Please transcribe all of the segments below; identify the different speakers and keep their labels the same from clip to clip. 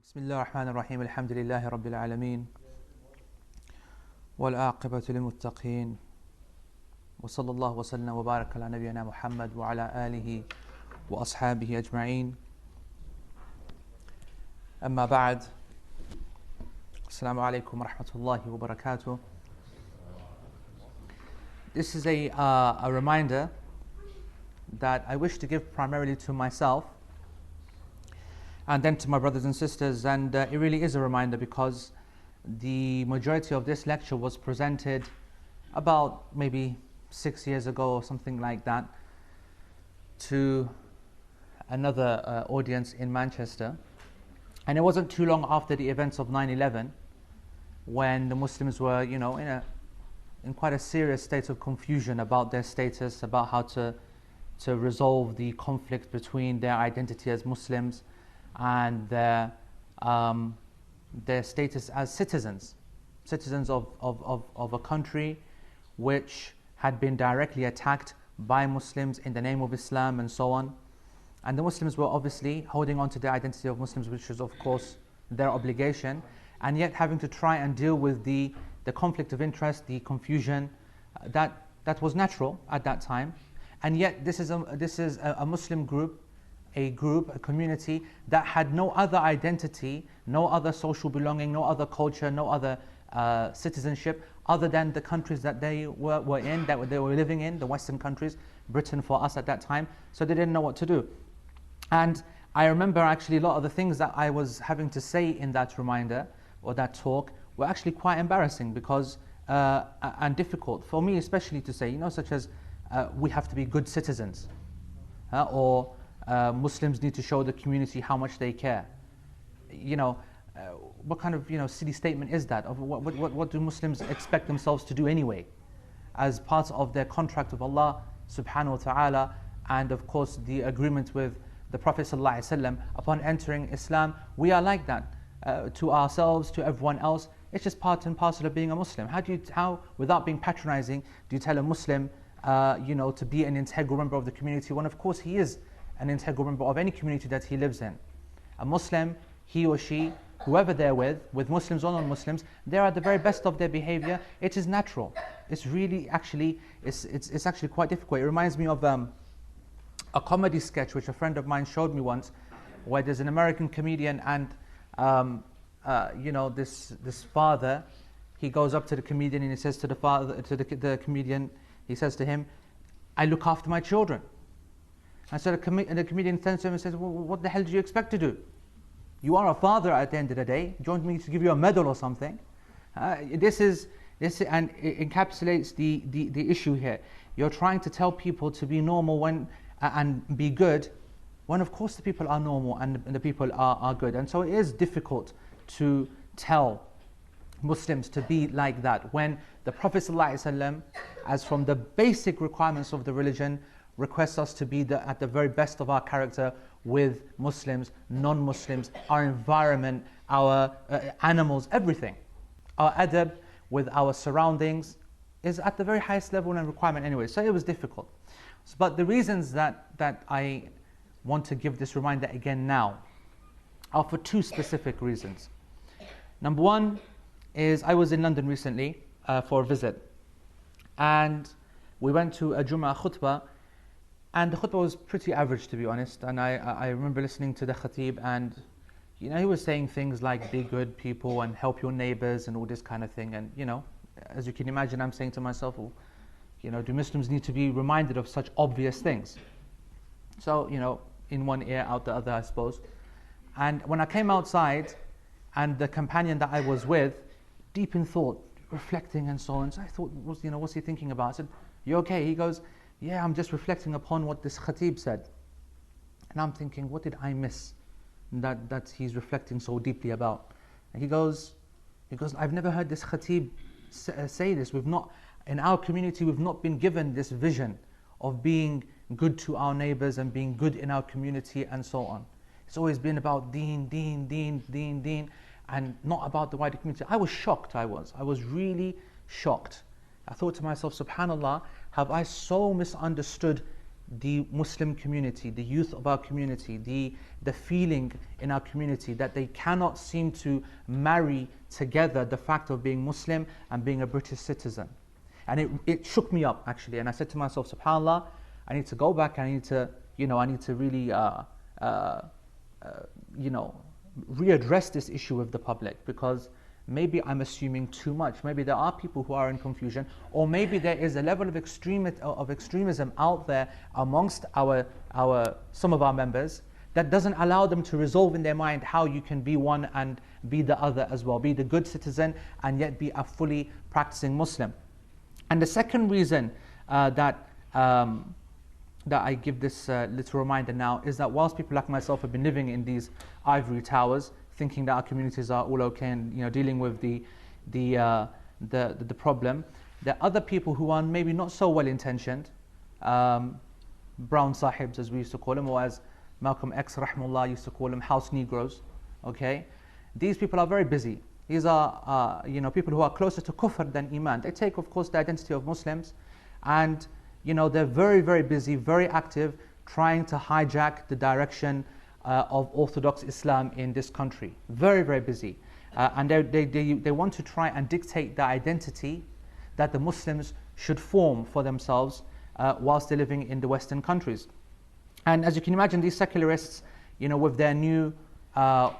Speaker 1: بسم الله الرحمن الرحيم الحمد لله رب العالمين والعاقبة للمتقين وصلى الله وسلم وبارك على نبينا محمد وعلى آله وأصحابه أجمعين أما بعد السلام عليكم ورحمة الله وبركاته. This is a reminder that I wish to give primarily to myself and then to my brothers and sisters, and it really is a reminder because the majority of this lecture was presented about maybe 6 years ago or something like that to another audience in Manchester, and it wasn't too long after the events of 9/11 when the Muslims were, in quite a serious state of confusion about their status, about how to resolve the conflict between their identity as Muslims and their status as citizens of a country which had been directly attacked by Muslims in the name of Islam and so on. And the Muslims were obviously holding on to their identity of Muslims, which was of course their obligation, and yet having to try and deal with the conflict of interest, the confusion that was natural at that time. And yet this is a Muslim group, a community that had no other identity, no other social belonging, no other culture, no other citizenship other than the countries that they were in, that they were living in, the Western countries, Britain for us at that time. So they didn't know what to do. And I remember actually a lot of the things that I was having to say in that reminder or that talk were actually quite embarrassing because and difficult for me especially to say, such as we have to be good citizens, or Muslims need to show the community how much they care. What kind of silly statement is that? Of what do Muslims expect themselves to do anyway, as part of their contract with Allah subhanahu wa ta'ala, and of course the agreement with the Prophet sallallahu alaihi wasallam upon entering Islam? We are like that to ourselves, to everyone else. It's just part and parcel of being a Muslim. How without being patronizing, do you tell a Muslim to be an integral member of the community when of course he is an integral member of any community that he lives in? A Muslim, he or she, whoever they're with Muslims or non-Muslims, they're at the very best of their behavior. It is natural. It's really actually, it's actually quite difficult. It reminds me of a comedy sketch which a friend of mine showed me once, where there's an American comedian and this father, he goes up to the comedian and he says to the comedian, he says to him, "I look after my children." And so the comedian turns to him and says, "Well, what the hell do you expect to do? You are a father at the end of the day. Do you want me to give you a medal or something?" This and it encapsulates the issue here. You're trying to tell people to be normal and be good, when of course the people are normal and the people are good. And so it is difficult to tell Muslims to be like that when the Prophet ﷺ, as from the basic requirements of the religion, requests us to be at the very best of our character with Muslims, non-Muslims, our environment, our animals, everything. Our adab with our surroundings is at the very highest level and requirement anyway. So it was difficult. But the reasons that I want to give this reminder again now are for two specific reasons. Number one is I was in London recently for a visit, and we went to a Jum'ah khutbah, and the khutbah was pretty average, to be honest. And I remember listening to the khatib, and he was saying things like be good people and help your neighbors and all this kind of thing. And as you can imagine, I'm saying to myself, well, do Muslims need to be reminded of such obvious things? So in one ear out the other, I suppose. And when I came outside, and the companion that I was with, deep in thought, reflecting and so on. So I thought, what's he thinking about? I said, "You okay?" He goes, "Yeah, I'm just reflecting upon what this khatib said." And I'm thinking, what did I miss that he's reflecting so deeply about? And he goes, "I've never heard this khatib say this. In our community, we've not been given this vision of being good to our neighbors and being good in our community and so on. It's always been about deen, and not about the wider community." I was shocked, I was really shocked. I thought to myself, subhanAllah, have I so misunderstood the Muslim community, the youth of our community, the feeling in our community that they cannot seem to marry together the fact of being Muslim and being a British citizen. And it shook me up actually, and I said to myself, subhanAllah, I need to go back, I need to really readdress this issue with the public, because maybe I'm assuming too much. Maybe there are people who are in confusion, or maybe there is a level of extremism out there amongst some of our members that doesn't allow them to resolve in their mind how you can be one and be the other as well, be the good citizen and yet be a fully practicing Muslim. And the second reason that I give this little reminder now is that whilst people like myself have been living in these ivory towers, thinking that our communities are all okay and dealing with the problem, there are other people who are maybe not so well intentioned, brown sahibs as we used to call them, or as Malcolm X rahimahullah used to call them, house Negroes. Okay, these people are very busy. These are people who are closer to kufr than iman. They take, of course, the identity of Muslims, and they're very, very busy, very active, trying to hijack the direction of Orthodox Islam in this country. Very, very busy. And they want to try and dictate the identity that the Muslims should form for themselves whilst they're living in the Western countries. And as you can imagine, these secularists, with their newfound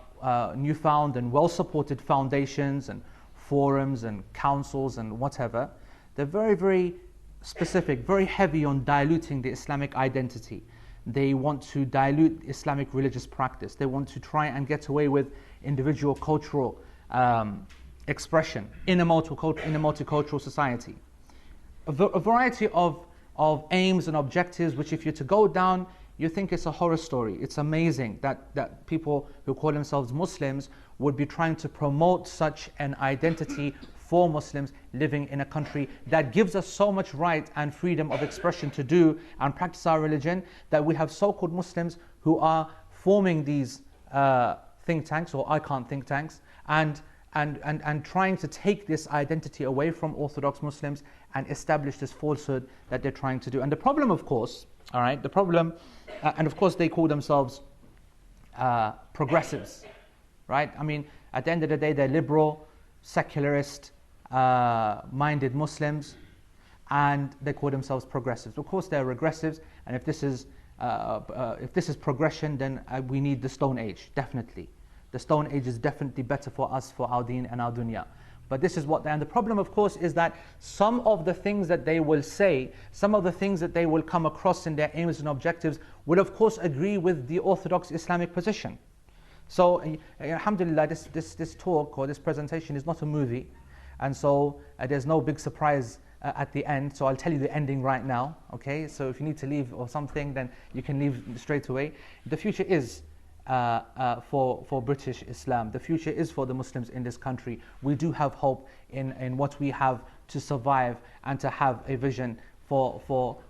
Speaker 1: and well-supported foundations and forums and councils and whatever, they're very, very specific, very heavy on diluting the Islamic identity. They want to dilute Islamic religious practice. They want to try and get away with individual cultural expression in a multicultural society. A variety of aims and objectives, which if you're to go down, you think it's a horror story. It's amazing that people who call themselves Muslims would be trying to promote such an identity for Muslims living in a country that gives us so much right and freedom of expression to do and practice our religion, that we have so-called Muslims who are forming these think tanks or icon think tanks and trying to take this identity away from Orthodox Muslims and establish this falsehood that they're trying to do. And the problem, of course, and of course they call themselves progressives, right? I mean, at the end of the day, they're liberal, secularist, minded Muslims, and they call themselves progressives. Of course, they're regressives, and if this is progression, then we need the Stone Age, definitely. The Stone Age is definitely better for us, for our deen and our dunya. But this is what and the problem, of course, is that some of the things that they will say, some of the things that they will come across in their aims and objectives will, of course, agree with the Orthodox Islamic position. So, alhamdulillah, this talk or this presentation is not a movie, and so there's no big surprise at the end. So I'll tell you the ending right now, okay? So if you need to leave or something, then you can leave straight away. The future is for British Islam. The future is for the Muslims in this country. We do have hope in what we have to survive and to have a vision for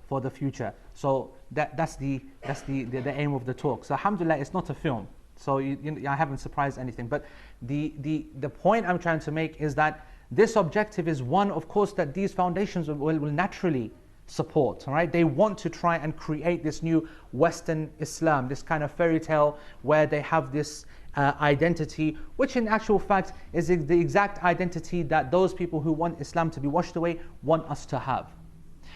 Speaker 1: the future. So that's the aim of the talk. So alhamdulillah, it's not a film. So I haven't surprised anything. But the point I'm trying to make is that this objective is one, of course, that these foundations will naturally support. All right? They want to try and create this new Western Islam, this kind of fairy tale where they have this identity, which in actual fact is the exact identity that those people who want Islam to be washed away want us to have.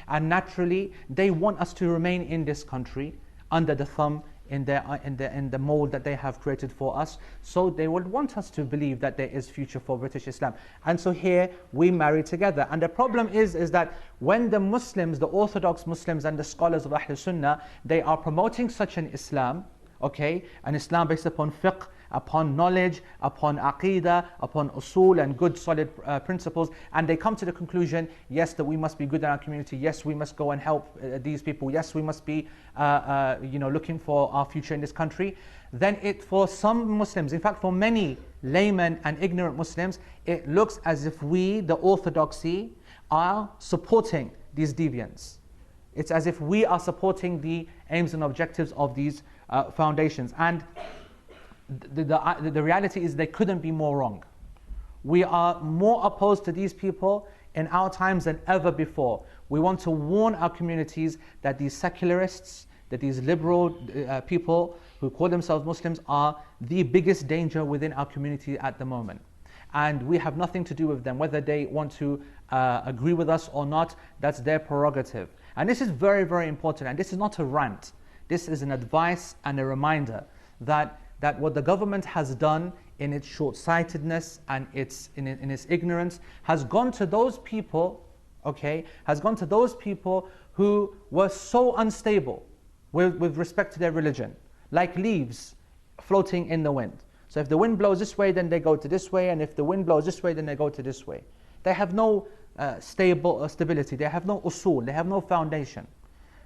Speaker 1: And naturally, they want us to remain in this country under the thumb, in the mold that they have created for us. So they would want us to believe that there is future for British Islam. And so here we marry together. And the problem is that when the Muslims, the Orthodox Muslims and the scholars of Ahl Sunnah, they are promoting such an Islam, okay, an Islam based upon fiqh, upon knowledge, upon aqidah, upon usul and good solid principles, and they come to the conclusion, yes, that we must be good in our community, yes, we must go and help these people, yes, we must be looking for our future in this country, then for some Muslims, in fact for many laymen and ignorant Muslims, it looks as if we, the orthodoxy, are supporting these deviants. It's as if we are supporting the aims and objectives of these foundations. And the reality is they couldn't be more wrong. We are more opposed to these people in our times than ever before. We want to warn our communities that these secularists, that these liberal people who call themselves Muslims are the biggest danger within our community at the moment. And we have nothing to do with them. Whether they want to agree with us or not, that's their prerogative. And this is very, very important. And this is not a rant. This is an advice and a reminder that what the government has done in its short-sightedness and in its ignorance has gone to those people, has gone to those people who were so unstable with respect to their religion, like leaves floating in the wind. So if the wind blows this way, then they go to this way, and if the wind blows this way, then they go to this way. They have no stability, they have no usul, they have no foundation.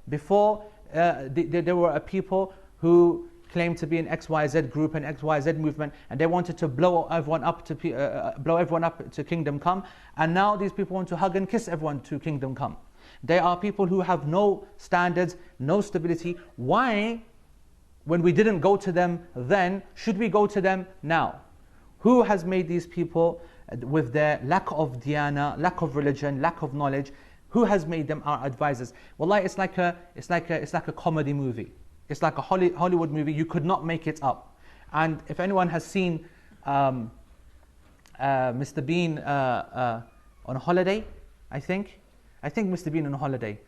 Speaker 1: Before, there were a people who claimed to be an XYZ group, an XYZ movement, and they wanted to blow everyone up to kingdom come, and now these people want to hug and kiss everyone to kingdom come. They are people who have no standards, no stability. Why, when we didn't go to them then, should we go to them now? Who has made these people, with their lack of diyana, lack of religion, lack of knowledge, who has made them our advisors? Wallahi, it's like a comedy movie. It's like a Hollywood movie. You could not make it up. And if anyone has seen Mr. Bean on holiday, I think Mr. Bean on holiday.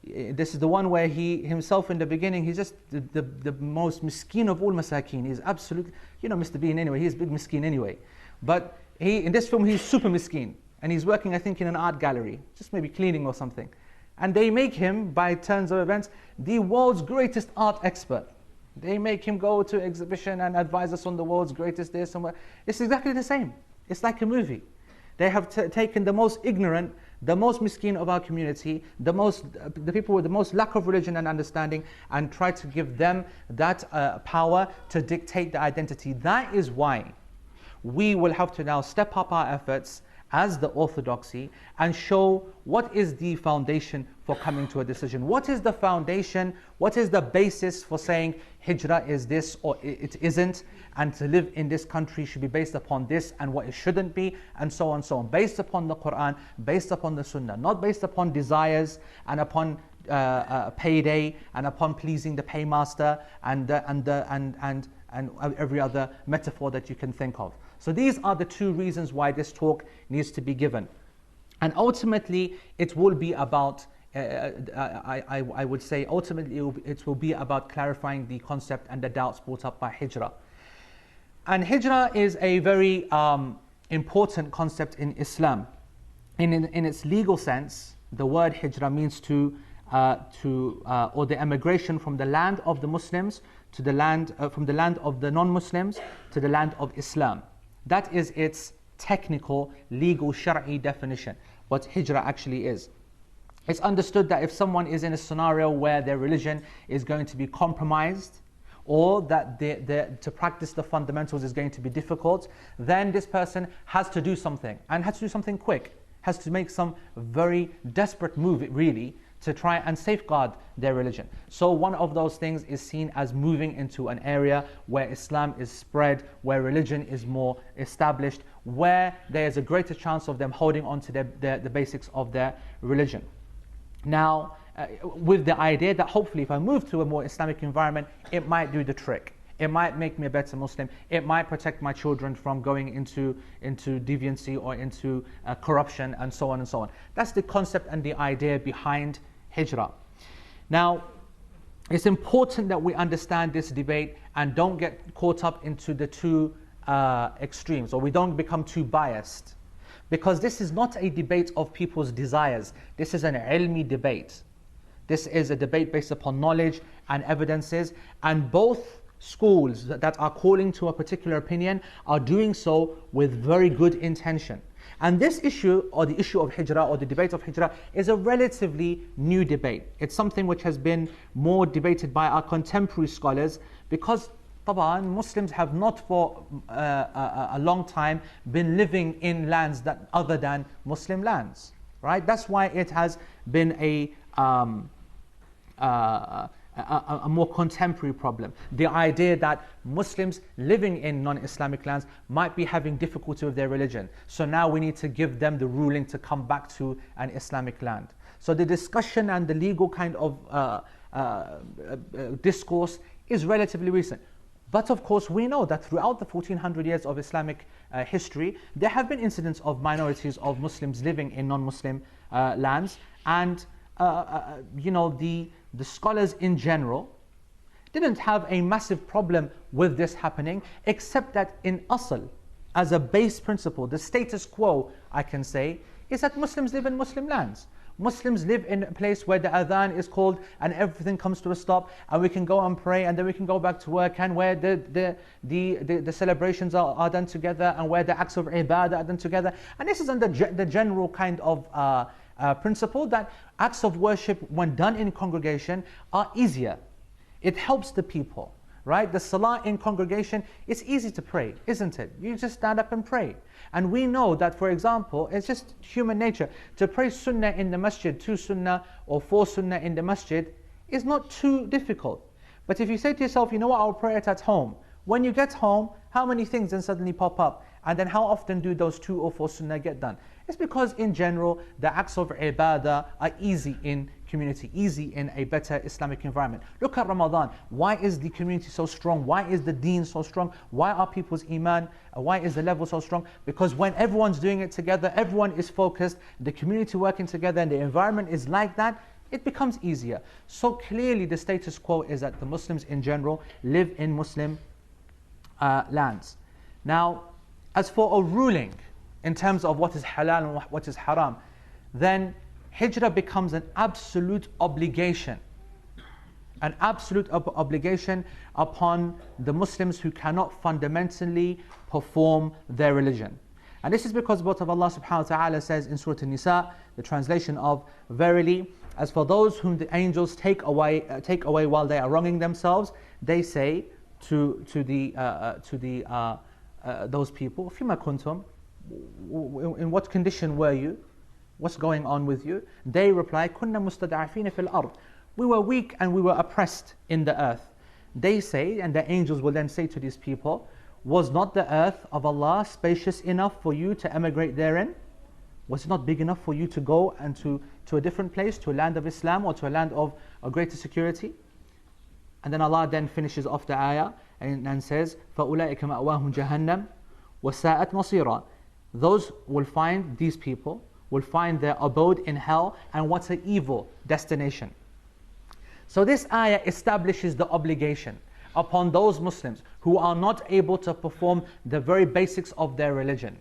Speaker 1: This is the one where he himself in the beginning, he's just the most miskeen of all masakeen. He's absolutely, Mr. Bean anyway, he's big miskeen anyway. But in this film, he's super miskeen. And he's working, I think, in an art gallery, just maybe cleaning or something. And they make him, by turns of events, the world's greatest art expert. They make him go to exhibition and advise us on the world's greatest this and what. It's exactly the same. It's like a movie. They have taken the most ignorant, the most miskeen of our community, the people with the most lack of religion and understanding, and try to give them that power to dictate the identity. That is why we will have to now step up our efforts as the orthodoxy and show what is the foundation for coming to a decision. What is the foundation? What is the basis for saying Hijrah is this or it isn't, and to live in this country should be based upon this and what it shouldn't be, and so on and so on. Based upon the Qur'an, based upon the Sunnah, not based upon desires and upon payday and upon pleasing the paymaster and every other metaphor that you can think of. So these are the two reasons why this talk needs to be given. And ultimately, it will be about, I would say, ultimately it will be about clarifying the concept and the doubts brought up by Hijrah. And Hijrah is a very important concept in Islam. In its legal sense, the word Hijrah means or the emigration from the land of the Muslims to the land, from the land of the non-Muslims to the land of Islam. That is its technical, legal, Shari'i definition, what Hijrah actually is. It's understood that if someone is in a scenario where their religion is going to be compromised, or that to practice the fundamentals is going to be difficult, then this person has to do something, and has to do something quick, has to make some very desperate move, really, to try and safeguard their religion. So one of those things is seen as moving into an area where Islam is spread, where religion is more established, where there is a greater chance of them holding on to the basics of their religion. Now, with the idea that hopefully if I move to a more Islamic environment, it might do the trick. It might make me a better Muslim. It might protect my children from going into deviancy or into corruption, and so on and so on. That's the concept and the idea behind Hijrah. Now, it's important that we understand this debate and don't get caught up into the two extremes, or we don't become too biased. Because this is not a debate of people's desires. This is an ilmi debate. This is a debate based upon knowledge and evidences, and both schools that are calling to a particular opinion are doing so with very good intention. And this issue, or the issue of Hijrah, or the debate of Hijrah, is a relatively new debate. It's something which has been more debated by our contemporary scholars, because Muslims have not for a long time been living in lands that other than Muslim lands, right? That's why it has been a more contemporary problem. The idea that Muslims living in non-Islamic lands might be having difficulty with their religion. So now we need to give them the ruling to come back to an Islamic land. So the discussion and the legal kind of discourse is relatively recent. But of course we know that throughout the 1400 years of Islamic history, there have been incidents of minorities of Muslims living in non-Muslim lands, and the scholars in general didn't have a massive problem with this happening, except that in asl, as a base principle, the status quo, I can say, is that Muslims live in Muslim lands. Muslims live in a place where the adhan is called and everything comes to a stop, and we can go and pray, and then we can go back to work, and where the celebrations are done together, and where the acts of ibadah are done together. And this is under the general kind of principle that acts of worship, when done in congregation, are easier. It helps the people, right? The salah in congregation, it's easy to pray, isn't it? You just stand up and pray. And we know that, for example, it's just human nature. To pray sunnah in the masjid, 2 sunnah or 4 sunnah in the masjid, is not too difficult. But if you say to yourself, you know what, I'll pray it at home. When you get home, how many things then suddenly pop up? And then how often do those 2 or 4 sunnah get done? It's because in general, the acts of ibadah are easy in community, easy in a better Islamic environment. Look at Ramadan. Why is the community so strong? Why is the deen so strong? Why are people's iman, why is the level so strong? Because when everyone's doing it together, everyone is focused, the community working together, and the environment is like that, it becomes easier. So clearly the status quo is that the Muslims in general live in Muslim lands. Now, as for a ruling in terms of what is halal and what is haram, then Hijrah becomes an absolute obligation. An absolute obligation upon the Muslims who cannot fundamentally perform their religion. And this is because what Allah subhanahu wa ta'ala says in Surah An-Nisa, the translation of, verily, as for those whom the angels take away while they are wronging themselves, they say to those people, فِيمَا كُنْتُمْ, in what condition were you? What's going on with you? They reply, كُنَّا مُسْتَدْعَفِينَ فِي الْأَرْضِ, we were weak and we were oppressed in the earth. They say, and the angels will then say to these people, was not the earth of Allah spacious enough for you to emigrate therein? Was it not big enough for you to go and to a different place, to a land of Islam or to a land of a greater security? And then Allah then finishes off the ayah and says, فَأُولَٰئِكَ مَأْوَاهُمْ جَهَنَّمْ وَسَاءَتْ مَصِيرًا. Those will find, these people will find their abode in hell, and what an evil destination. So this ayah establishes the obligation upon those Muslims who are not able to perform the very basics of their religion,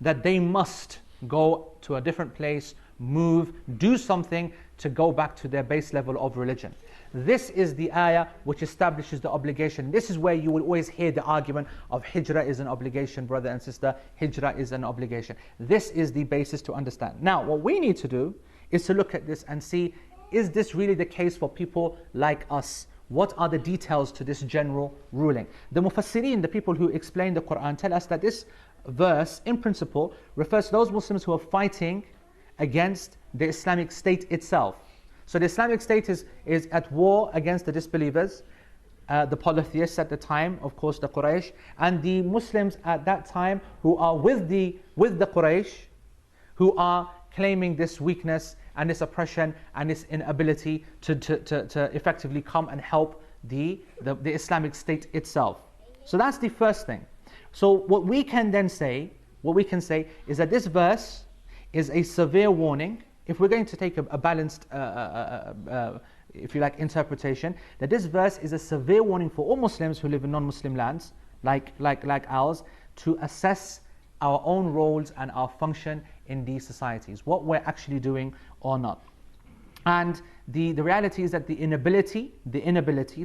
Speaker 1: that they must go to a different place, move, do something to go back to their base level of religion. This is the ayah which establishes the obligation. This is where you will always hear the argument of Hijrah is an obligation, brother and sister. Hijrah is an obligation. This is the basis to understand. Now, what we need to do is to look at this and see, is this really the case for people like us? What are the details to this general ruling? The Mufassirin, the people who explain the Qur'an, tell us that this verse, in principle, refers to those Muslims who are fighting against the Islamic State itself. So the Islamic State is at war against the disbelievers, the polytheists at the time, of course the Quraysh, and the Muslims at that time who are with the Quraysh, who are claiming this weakness and this oppression and this inability to effectively come and help the Islamic State itself. So that's the first thing. So what we can say is that this verse is a severe warning. If we're going to take a balanced, if you like, interpretation, that this verse is a severe warning for all Muslims who live in non-Muslim lands, like ours, to assess our own roles and our function in these societies, what we're actually doing or not. And the reality is that the inability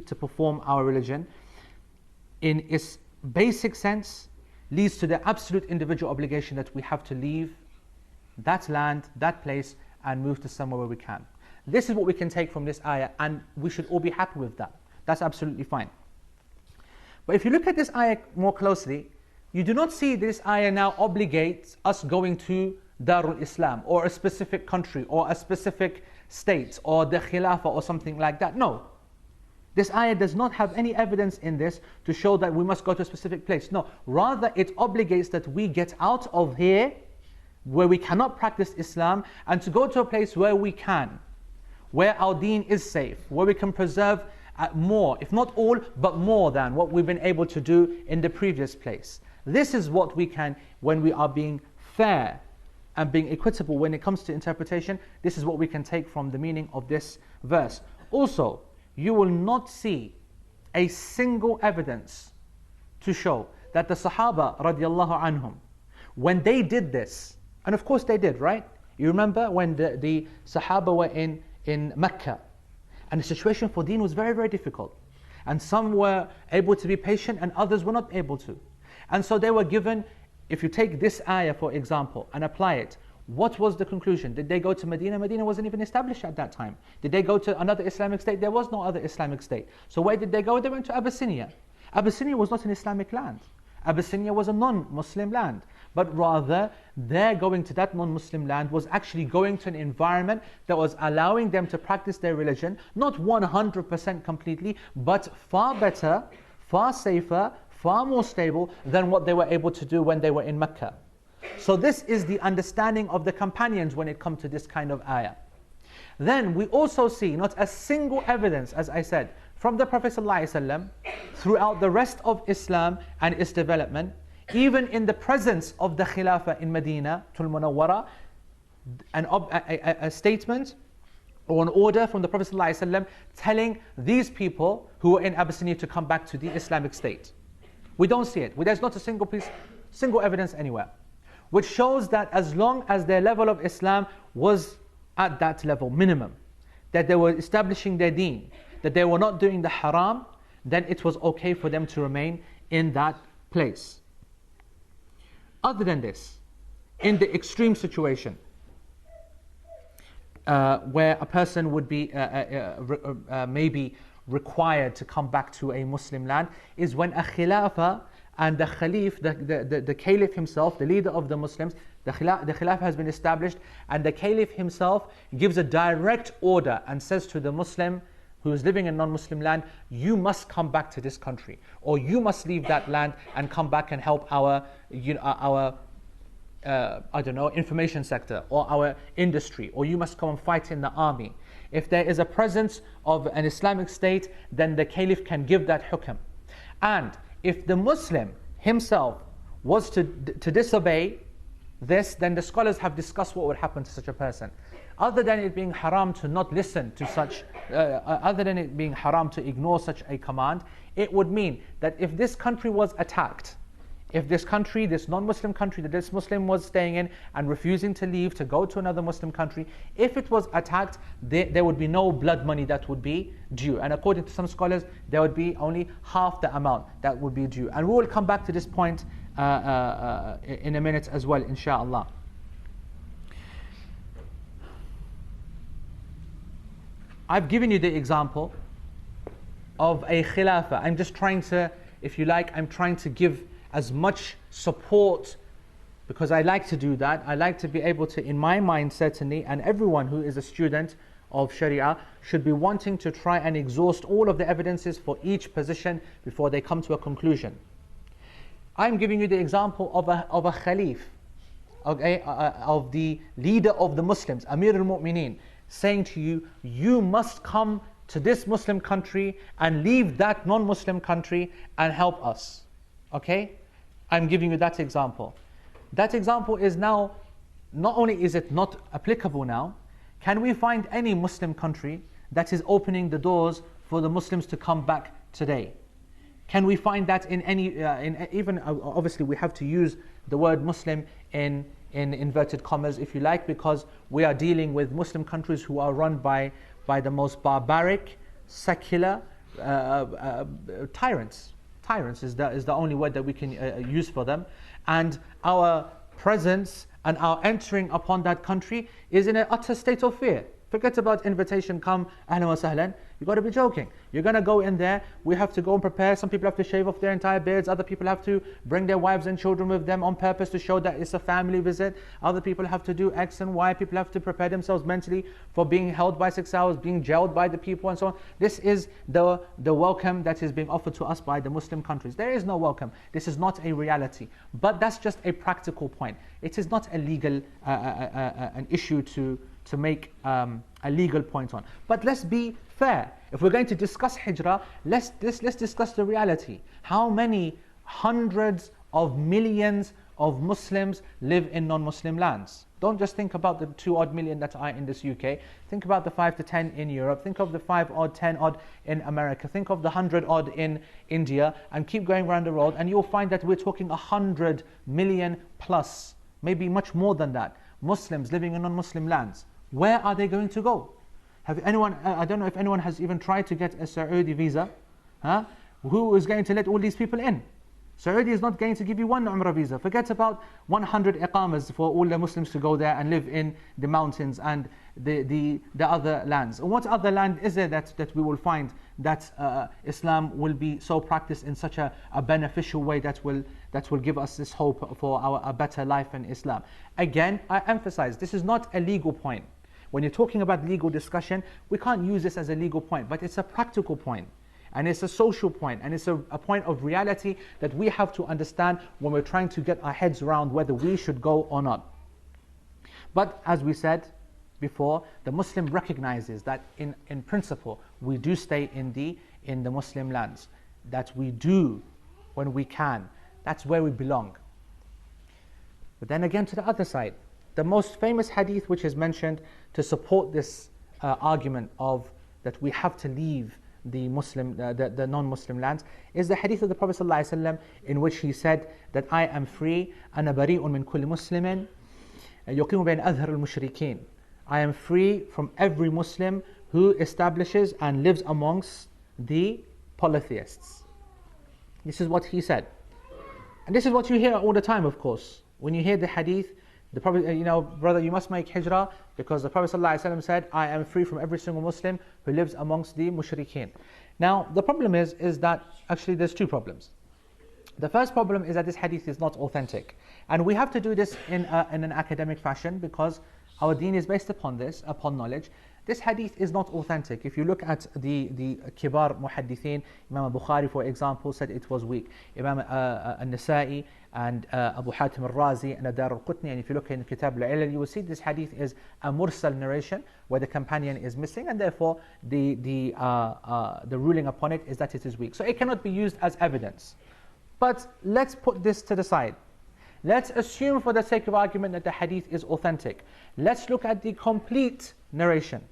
Speaker 1: to perform our religion in its basic sense leads to the absolute individual obligation that we have to leave that land, that place, and move to somewhere where we can. This is what we can take from this ayah, and we should all be happy with that. That's absolutely fine. But if you look at this ayah more closely, you do not see this ayah now obligates us going to Darul Islam, or a specific country, or a specific state, or the Khilafah, or something like that. No. This ayah does not have any evidence in this to show that we must go to a specific place. No, rather it obligates that we get out of here where we cannot practice Islam and to go to a place where we can, where our deen is safe, where we can preserve more, if not all, but more than what we've been able to do in the previous place. This is what we can, when we are being fair and being equitable when it comes to interpretation, this is what we can take from the meaning of this verse. Also, you will not see a single evidence to show that the Sahaba radiallahu anhum, when they did this, and of course they did, right? You remember when the Sahaba were in Mecca, and the situation for deen was very, very difficult. And some were able to be patient and others were not able to. And so they were given, if you take this ayah for example and apply it, what was the conclusion? Did they go to Medina? Medina wasn't even established at that time. Did they go to another Islamic state? There was no other Islamic state. So where did they go? They went to Abyssinia. Abyssinia was not an Islamic land. Abyssinia was a non-Muslim land. But rather, their going to that non-Muslim land was actually going to an environment that was allowing them to practice their religion, not 100% completely, but far better, far safer, far more stable than what they were able to do when they were in Mecca. So this is the understanding of the companions when it comes to this kind of ayah. Then we also see not a single evidence, as I said, from the Prophet ﷺ throughout the rest of Islam and its development, even in the presence of the Khilafah in Medina, Tul Munawwara, a statement or an order from the Prophet ﷺ telling these people who were in Abyssinia to come back to the Islamic state. We don't see it. There's not a single evidence anywhere. Which shows that as long as their level of Islam was at that level, minimum, that they were establishing their deen, that they were not doing the haram, then it was okay for them to remain in that place. Other than this, in the extreme situation, where a person would be maybe required to come back to a Muslim land, is when a khilafah and the Khalif, the Caliph himself, the leader of the Muslims, the Khilafah has been established, and the Caliph himself gives a direct order and says to the Muslim who is living in non-Muslim land, you must come back to this country, or you must leave that land and come back and help our I don't know, information sector, or our industry, or you must come and fight in the army. If there is a presence of an Islamic state, then the Caliph can give that hukm. And if the Muslim himself was to disobey this, then the scholars have discussed what would happen to such a person. Other than it being haram to not listen to such, other than it being haram to ignore such a command, it would mean that if this country was attacked, if this country, this non-Muslim country that this Muslim was staying in and refusing to leave to go to another Muslim country, if it was attacked, there would be no blood money that would be due. And according to some scholars, there would be only half the amount that would be due. And we will come back to this point in a minute as well, inshaAllah. I've given you the example of a khilafah. I'm just trying to, if you like, I'm trying to give as much support, because I like to do that. I like to be able to, in my mind certainly, and everyone who is a student of Sharia should be wanting to try and exhaust all of the evidences for each position before they come to a conclusion. I'm giving you the example of a Khalif, okay, of the leader of the Muslims, Amir al-Mu'mineen, saying to you, you must come to this Muslim country and leave that non-Muslim country and help us. Okay? I'm giving you that example. That example is now, not only is it not applicable now, can we find any Muslim country that is opening the doors for the Muslims to come back today? Can we find that in any, even obviously we have to use the word Muslim in inverted commas if you like, because we are dealing with Muslim countries who are run by the most barbaric, secular tyrants. Tyrants is the only word that we can use for them. And our presence and our entering upon that country is in an utter state of fear. Forget about invitation, come, ahlan wa sahlan. You've got to be joking. You're going to go in there, we have to go and prepare. Some people have to shave off their entire beards. Other people have to bring their wives and children with them on purpose to show that it's a family visit. Other people have to do X and Y. People have to prepare themselves mentally for being held by 6 hours, being jailed by the people and so on. This is the welcome that is being offered to us by the Muslim countries. There is no welcome. This is not a reality. But that's just a practical point. It is not a legal an issue to make a legal point on. But let's be fair. If we're going to discuss Hijrah, let's discuss the reality. How many hundreds of millions of Muslims live in non-Muslim lands? Don't just think about the 2 odd million that are in this UK. Think about the 5 to 10 in Europe. Think of the 5 odd, 10 odd in America. Think of the 100 odd in India, and keep going around the world, and you'll find that we're talking 100 million plus, maybe much more than that, Muslims living in non-Muslim lands. Where are they going to go? Have anyone, I don't know if anyone has even tried to get a Saudi visa. Who is going to let all these people in? Saudi is not going to give you one Umrah visa. Forget about 100 iqamas for all the Muslims to go there and live in the mountains and the other lands. And what other land is there that we will find that Islam will be so practiced in such a beneficial way that will give us this hope for a better life in Islam? Again, I emphasize, this is not a legal point. When you're talking about legal discussion, we can't use this as a legal point, but it's a practical point. And it's a social point, and it's a point of reality that we have to understand when we're trying to get our heads around whether we should go or not. But as we said before, the Muslim recognizes that in principle, we do stay in the Muslim lands. That we do when we can. That's where we belong. But then again, to the other side, the most famous hadith which is mentioned to support this argument of that we have to leave the non-Muslim lands is the hadith of the Prophet ﷺ, in which he said that I am free, أنا بريء من كل مسلم يقيم بين أظهر المشركين. I am free from every Muslim who establishes and lives amongst the polytheists. This is what he said. And this is what you hear all the time, of course. When you hear the hadith, the Prophet, brother, you must make hijrah because the Prophet ﷺ said, I am free from every single Muslim who lives amongst the mushrikeen. Now, the problem is that actually there's 2 problems. The first problem is that this hadith is not authentic. And we have to do this in an academic fashion because our deen is based upon knowledge. This hadith is not authentic. If you look at the kibar muhaddithin, Imam Bukhari, for example, said it was weak. Imam al-Nasa'i and Abu Hatim al-Razi and Adar al-Qutni, and if you look in Kitab al-Ilal, you will see this hadith is a mursal narration where the companion is missing, and therefore the ruling upon it is that it is weak. So it cannot be used as evidence. But let's put this to the side. Let's assume for the sake of argument that the hadith is authentic. Let's look at the complete narration.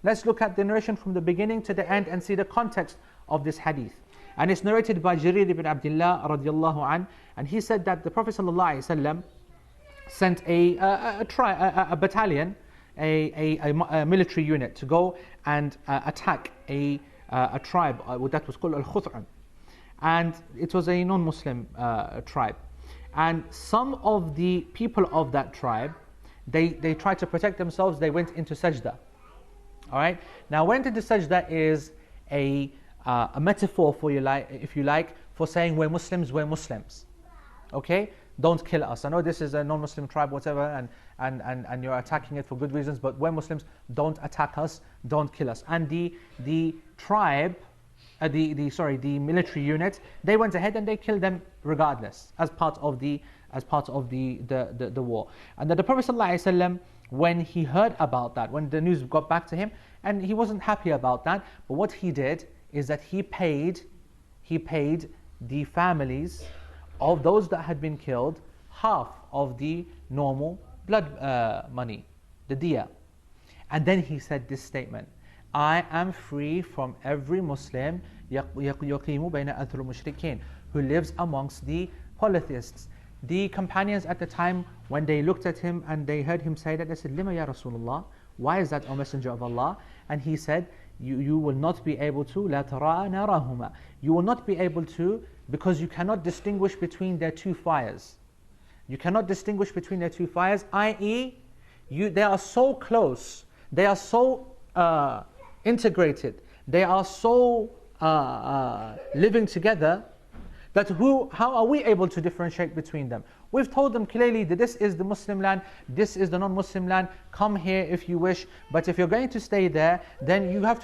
Speaker 1: Let's look at the narration from the beginning to the end and see the context of this hadith. And it's narrated by Jarir ibn Abdullah radiallahu an, and he said that the Prophet ﷺ sent a battalion, a military unit to go and attack a tribe that was called al-Khuz'an. And it was a non-Muslim tribe. And some of the people of that tribe, they tried to protect themselves, they went into sajda. Alright? Now, went into sajda is a metaphor for you, if you like, for saying we're Muslims. Okay? Don't kill us. I know this is a non-Muslim tribe, whatever, and you're attacking it for good reasons, but we're Muslims, don't attack us, don't kill us. And the tribe, the military unit, they went ahead and they killed them regardless, as part of the war. And that the Prophet ﷺ, when he heard about that, when the news got back to him, and he wasn't happy about that, but what he did is that he paid the families of those that had been killed half of the normal blood money, the diya. And then he said this statement: I am free from every Muslim يقيم بين أثر المشركين, who lives amongst the polytheists. The companions at the time, when they looked at him and they heard him say that, they said, Lima ya Rasulullah, why is that, O Messenger of Allah? And he said, you will not be able to, لا ترى نارهما, you will not be able to, because you cannot distinguish between their 2 fires. You cannot distinguish between their 2 fires, i.e., they are so close, they are so integrated, they are so living together that how are we able to differentiate between them? We've told them clearly that this is the Muslim land, this is the non-Muslim land, come here if you wish, but if you're going to stay there, then you have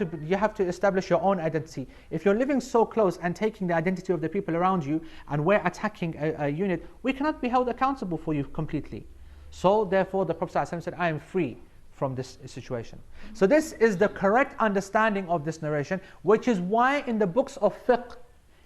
Speaker 1: to establish your own identity. If you're living so close and taking the identity of the people around you, and we're attacking a unit, we cannot be held accountable for you completely. So therefore the Prophet ﷺ said, I am free from this situation. So this is the correct understanding of this narration, which is why in the books of fiqh,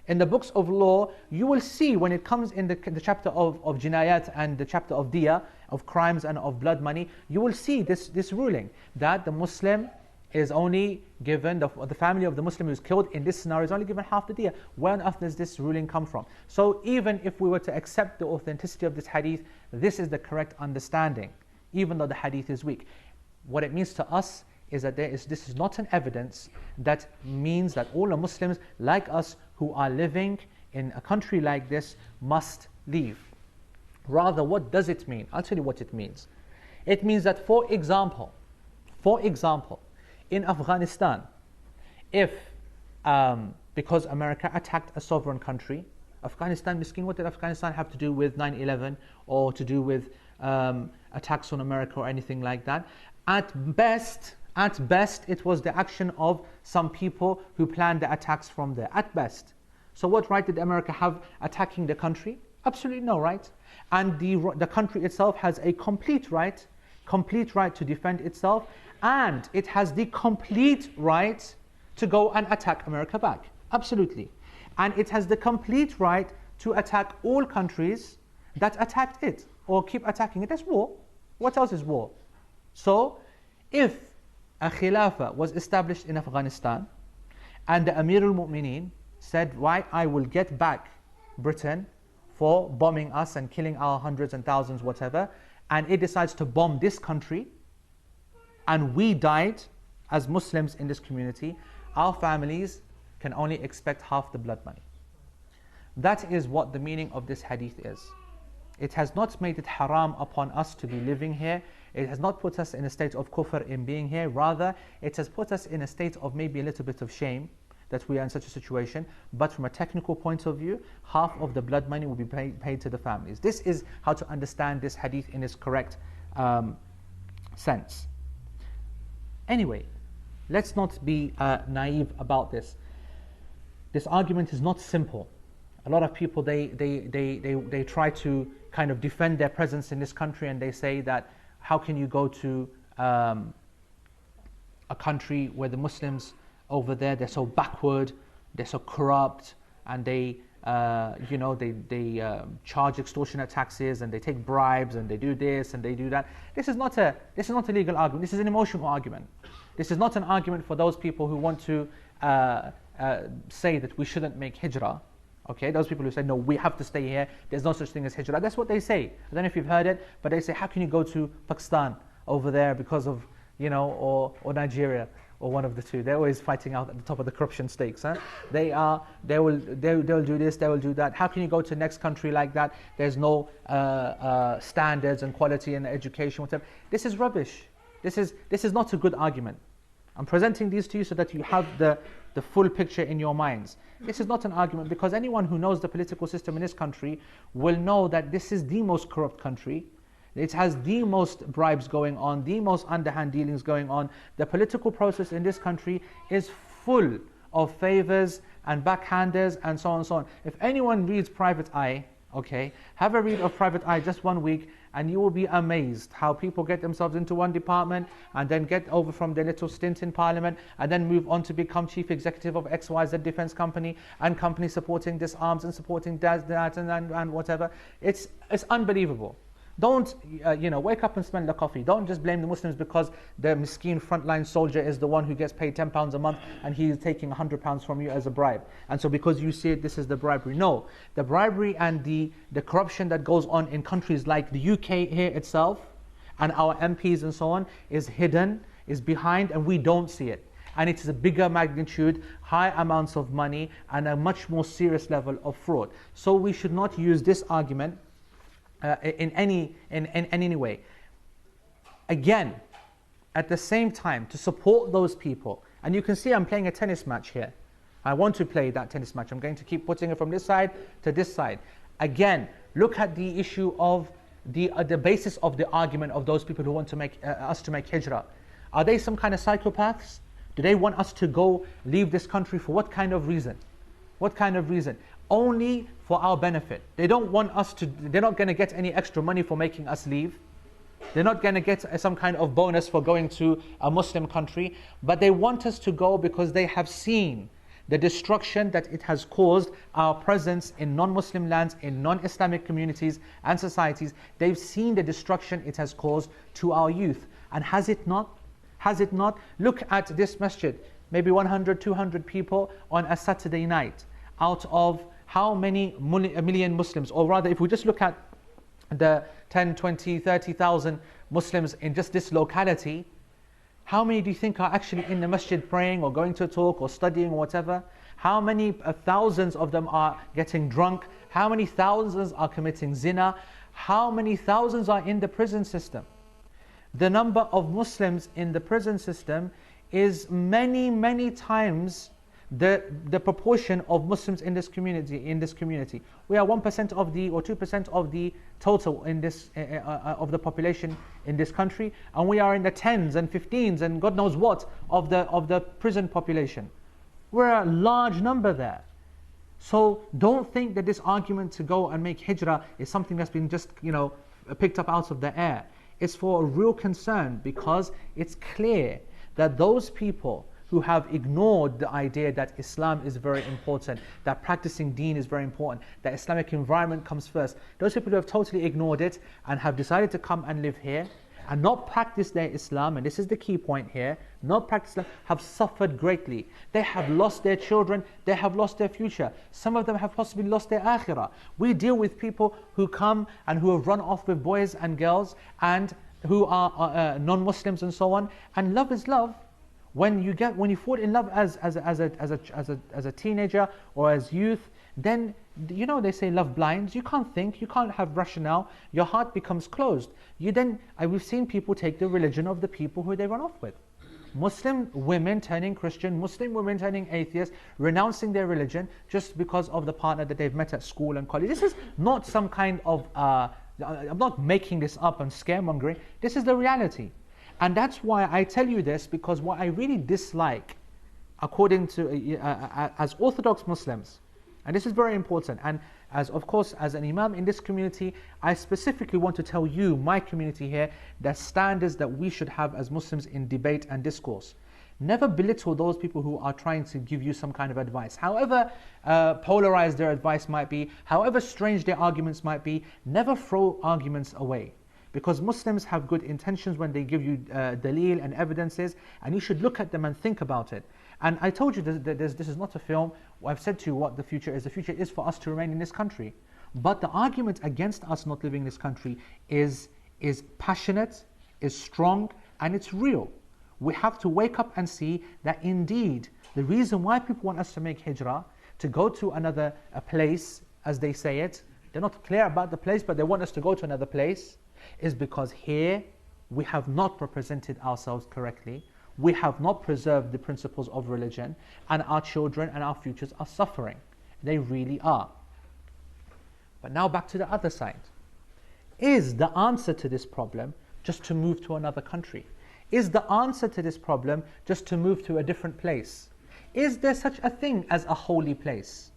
Speaker 1: in the books of law, you will see when it comes in the chapter of jinayat and the chapter of diya, of crimes and of blood money, you will see this ruling that the Muslim is only given, the family of the Muslim who is killed in this scenario is only given half the diya. Where on earth does this ruling come from? So even if we were to accept the authenticity of this hadith, this is the correct understanding, even though the hadith is weak. What it means to us is that this is not an evidence that means that all the Muslims like us who are living in a country like this must leave. Rather, what does it mean? I'll tell you what it means. It means that, for example, in Afghanistan, if, because America attacked a sovereign country, Afghanistan, miskin, what did Afghanistan have to do with 9/11 or to do with attacks on America or anything like that? At best, it was the action of some people who planned the attacks from there, at best. So what right did America have attacking the country? Absolutely no right. And the country itself has a complete right to defend itself, and it has the complete right to go and attack America back. Absolutely. And it has the complete right to attack all countries that attacked it, or keep attacking it. That's war. What else is war? So, if a khilafah was established in Afghanistan, and the Amir al-Mu'mineen said, right, I will get back Britain for bombing us and killing our hundreds and thousands, whatever, and it decides to bomb this country, and we died as Muslims in this community, our families can only expect half the blood money. That is what the meaning of this hadith is. It has not made it haram upon us to be living here. It has not put us in a state of kufr in being here. Rather, it has put us in a state of maybe a little bit of shame that we are in such a situation. But from a technical point of view, half of the blood money will be paid to the families. This is how to understand this hadith in its correct sense. Anyway, let's not be naive about this. This argument is not simple. A lot of people, they try to kind of defend their presence in this country, and they say that how can you go to a country where the Muslims over there, they're so backward, they're so corrupt, and they charge extortionate taxes, and they take bribes, and they do this and they do that. This is not a legal argument. This is an emotional argument. This is not an argument for those people who want to say that we shouldn't make hijrah. Okay, those people who say, no, we have to stay here, there's no such thing as hijrah. That's what they say. I don't know if you've heard it, but they say, how can you go to Pakistan over there because of, or Nigeria, or one of the two. They're always fighting out at the top of the corruption stakes. Huh? They'll do this, they will do that. How can you go to the next country like that? There's no standards and quality and education, whatever. This is rubbish. This is not a good argument. I'm presenting these to you so that you have the full picture in your minds. This is not an argument, because anyone who knows the political system in this country will know that this is the most corrupt country. It has the most bribes going on, the most underhand dealings going on. The political process in this country is full of favors and backhanders and so on and so on. If anyone reads Private Eye, okay, have a read of Private Eye just 1 week, and you will be amazed how people get themselves into one department and then get over from their little stint in parliament and then move on to become chief executive of XYZ defense company and company supporting this arms and supporting that and whatever. It's unbelievable. Don't wake up and smell the coffee. Don't just blame the Muslims because the miskeen frontline soldier is the one who gets paid £10 a month and he is taking £100 from you as a bribe. And so because you see it, this is the bribery. No, the bribery and the corruption that goes on in countries like the UK here itself and our MPs and so on is hidden, is behind, and we don't see it. And it is a bigger magnitude, high amounts of money, and a much more serious level of fraud. So we should not use this argument in any way. Again, at the same time, to support those people And you can see I'm playing a tennis match here. I want to play that tennis match. I'm going to keep putting it from this side to this side. Again, look at the issue of the basis of the argument of those people who want to make us to make hijrah. Are they some kind of psychopaths? Do they want us to go leave this country for what kind of reason? What kind of reason? Only for our benefit. They don't want us to, they're not going to get any extra money for making us leave. They're not going to get some kind of bonus for going to a Muslim country, but they want us to go because they have seen the destruction that it has caused our presence in non-Muslim lands, in non-Islamic communities and societies. They've seen the destruction it has caused to our youth. And has it not? Has it not? Look at this masjid, maybe 100, 200 people on a Saturday night, out of how many million Muslims, or rather if we just look at the 10, 20, 30,000 Muslims in just this locality, how many do you think are actually in the masjid praying or going to a talk or studying or whatever? How many thousands of them are getting drunk? How many thousands are committing zina? How many thousands are in the prison system? The number of Muslims in the prison system is many, many times the proportion of Muslims in this community. We are 1% of the, or 2% of the total in this of the population in this country, and we are in the 10s and 15s and God knows what of the prison population. We're a large number there. So don't think that this argument to go and make hijrah is something that's been just picked up out of the air. It's for a real concern, because it's clear that those people who have ignored the idea that Islam is very important, that practicing deen is very important, that Islamic environment comes first, those people who have totally ignored it and have decided to come and live here and not practice their Islam, and this is the key point here, not practice Islam, have suffered greatly. They have lost their children, they have lost their future. Some of them have possibly lost their akhirah. We deal with people who come and who have run off with boys and girls and who are non-Muslims and so on, and love is love. When you fall in love as a teenager or as youth, then they say love blinds. You can't think, you can't have rationale. Your heart becomes closed. We've seen people take the religion of the people who they run off with. Muslim women turning Christian, Muslim women turning atheist, renouncing their religion just because of the partner that they've met at school and college. This is not some kind of I'm not making this up and scaremongering. This is the reality. And that's why I tell you this, because what I really dislike, according to, as Orthodox Muslims, and this is very important, and of course as an Imam in this community, I specifically want to tell you, my community here, the standards that we should have as Muslims in debate and discourse. Never belittle those people who are trying to give you some kind of advice. However polarized their advice might be, however strange their arguments might be, never throw arguments away. Because Muslims have good intentions when they give you daleel and evidences, and you should look at them and think about it. And I told you that this is not a film. I've said to you what the future is. The future is for us to remain in this country. But the argument against us not living in this country is passionate, is strong, and it's real. We have to wake up and see that indeed, the reason why people want us to make hijrah, to go to another place, as they say it, they're not clear about the place, but they want us to go to another place, is because here we have not represented ourselves correctly, we have not preserved the principles of religion, and our children and our futures are suffering. They really are. But now back to the other side. Is the answer to this problem just to move to another country? Is the answer to this problem just to move to a different place? Is there such a thing as a holy place?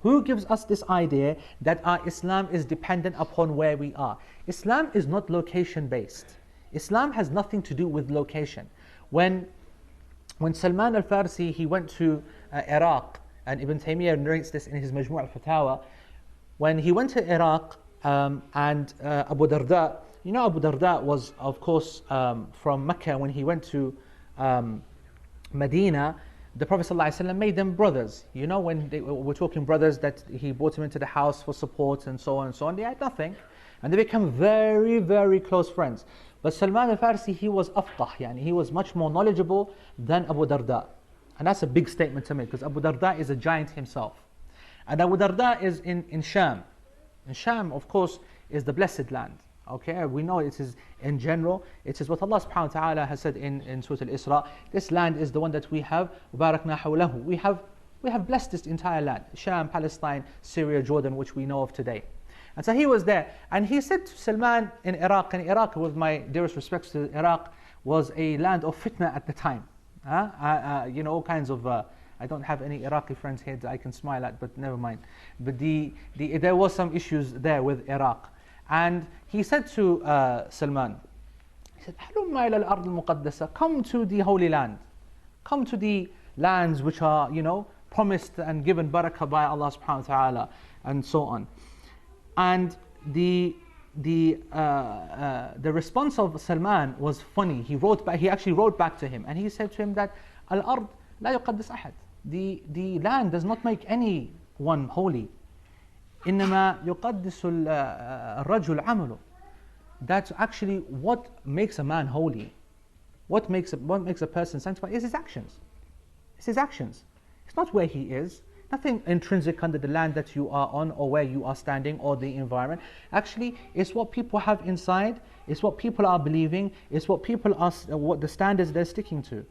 Speaker 1: Who gives us this idea that our Islam is dependent upon where we are? Islam is not location based. Islam has nothing to do with location. When Salman al-Farsi, he went to Iraq, and Ibn Taymiyyah narrates this in his Majmu' al-Fatawa, when he went to Iraq and Abu Darda, Abu Darda was of course from Mecca. When he went to Medina, the Prophet ﷺ made them brothers. When they were talking brothers, that he brought them into the house for support and so on and so on. They had nothing. And they became very, very close friends. But Salman al-Farsi, he was afqah, he was much more knowledgeable than Abu Darda. And that's a big statement to make, because Abu Darda is a giant himself. And Abu Darda is in Sham. And Sham, of course, is the blessed land. Okay, we know it is in general, it is what Allah subhanahu wa ta'ala has said in Surah Al-Isra. This land is the one that we have, وَبَارَكْنَا حَوْلَهُ. We have blessed this entire land, Sham, Palestine, Syria, Jordan, which we know of today. And so he was there, and he said to Salman in Iraq, and Iraq, with my dearest respects to Iraq, was a land of fitna at the time. All kinds of, I don't have any Iraqi friends here that I can smile at, but never mind. But there was some issues there with Iraq. And he said to Salman, he said, هَلُمَّ إِلَى الْأَرْضِ الْمُقَدَّسَةِ. Come to the Holy Land. Come to the lands which are, promised and given barakah by Allah subhanahu wa ta'ala, and so on. And the response of Salman was funny. He actually wrote back to him, and he said to him that Al-Ard la yuqaddis ahad. The land does not make anyone holy. إنما يقدس الرجل عمله. That's actually what makes a man holy. What makes a person sanctified is his actions. It's his actions. It's not where he is. Nothing intrinsic under the land that you are on, or where you are standing, or the environment. Actually, it's what people have inside. It's what people are believing. It's what what the standards they're sticking to.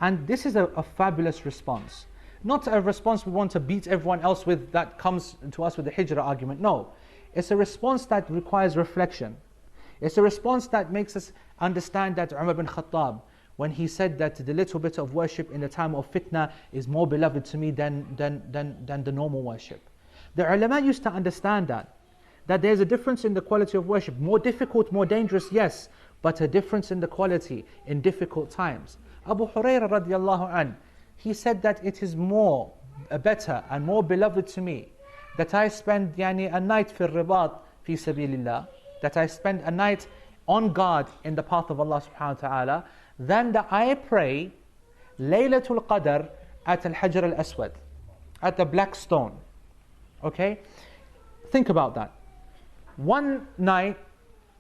Speaker 1: And this is a fabulous response. Not a response we want to beat everyone else with, that comes to us with the Hijrah argument. No, it's a response that requires reflection. It's a response that makes us understand that Umar bin Khattab, when he said that the little bit of worship in the time of fitna is more beloved to me than the normal worship. The ulama used to understand that there's a difference in the quality of worship. More difficult, more dangerous, yes, but a difference in the quality in difficult times. Abu Hurairah radiallahu anh, he said that it is better and more beloved to me that I spend a night fi ribat fi sabilillah, that I spend a night on guard in the path of Allah subhanahu wa ta'ala, than that I pray Laylatul Qadr at Al-Hajr Al-Aswad, at the black stone. Okay? Think about that. One night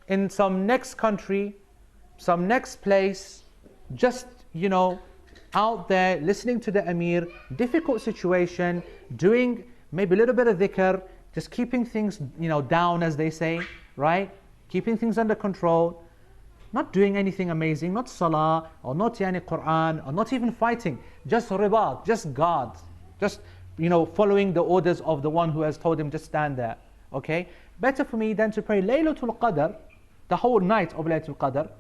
Speaker 1: in some next country, some next place, just, out there listening to the Amir, difficult situation, doing maybe a little bit of dhikr, just keeping things, down, as they say, right? Keeping things under control, not doing anything amazing, not salah, or not qur'an, or not even fighting, just ribat, just guard, just, following the orders of the one who has told him just stand there. Okay? Better for me than to pray Laylatul Qadr, the whole night of Laylatul Qadr,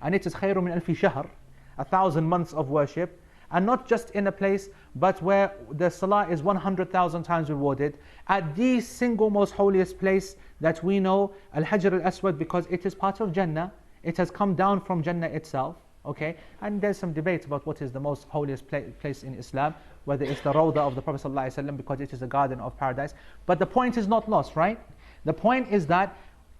Speaker 1: and it is khayru min alfi shahr, 1,000 months of worship, and not just in a place, but where the salah is 100,000 times rewarded, at the single most holiest place that we know, Al-Hajr Al-Aswad, because it is part of Jannah. It has come down from Jannah itself. Okay, and there's some debate about what is the most holiest place in Islam, whether it's the Rawdah of the Prophet ﷺ, because it is a garden of paradise. But the point is not lost, right? The point is that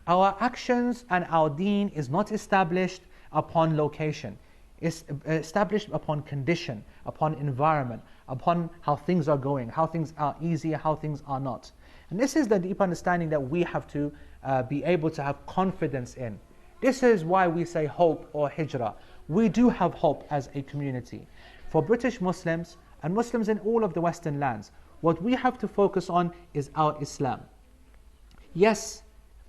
Speaker 1: our actions and our deen is not established upon location. It's established upon condition, upon environment, upon how things are going, how things are easy, how things are not. And this is the deep understanding that we have to be able to have confidence in. This is why we say hope or hijrah. We do have hope as a community. For British Muslims and Muslims in all of the Western lands, what we have to focus on is our Islam. Yes,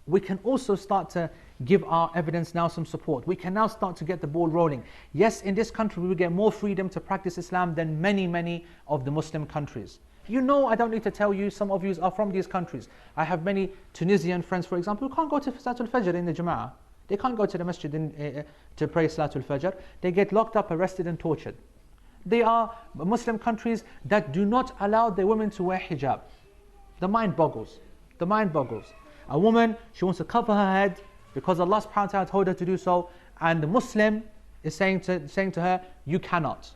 Speaker 1: we can also start to give our evidence now some support. We can now start to get the ball rolling. Yes, in this country we get more freedom to practice Islam than many of the Muslim countries. I don't need to tell you, some of you are from these countries. I have many Tunisian friends, for example, who can't go to Salatul Fajr in the Jama'ah. They can't go to the masjid to pray Salatul Fajr. They get locked up, arrested and tortured. They are Muslim countries that do not allow their women to wear hijab. The mind boggles. The mind boggles. A woman, she wants to cover her head because Allah subhanahu wa ta'ala told her to do so, and the Muslim is saying to her, you cannot.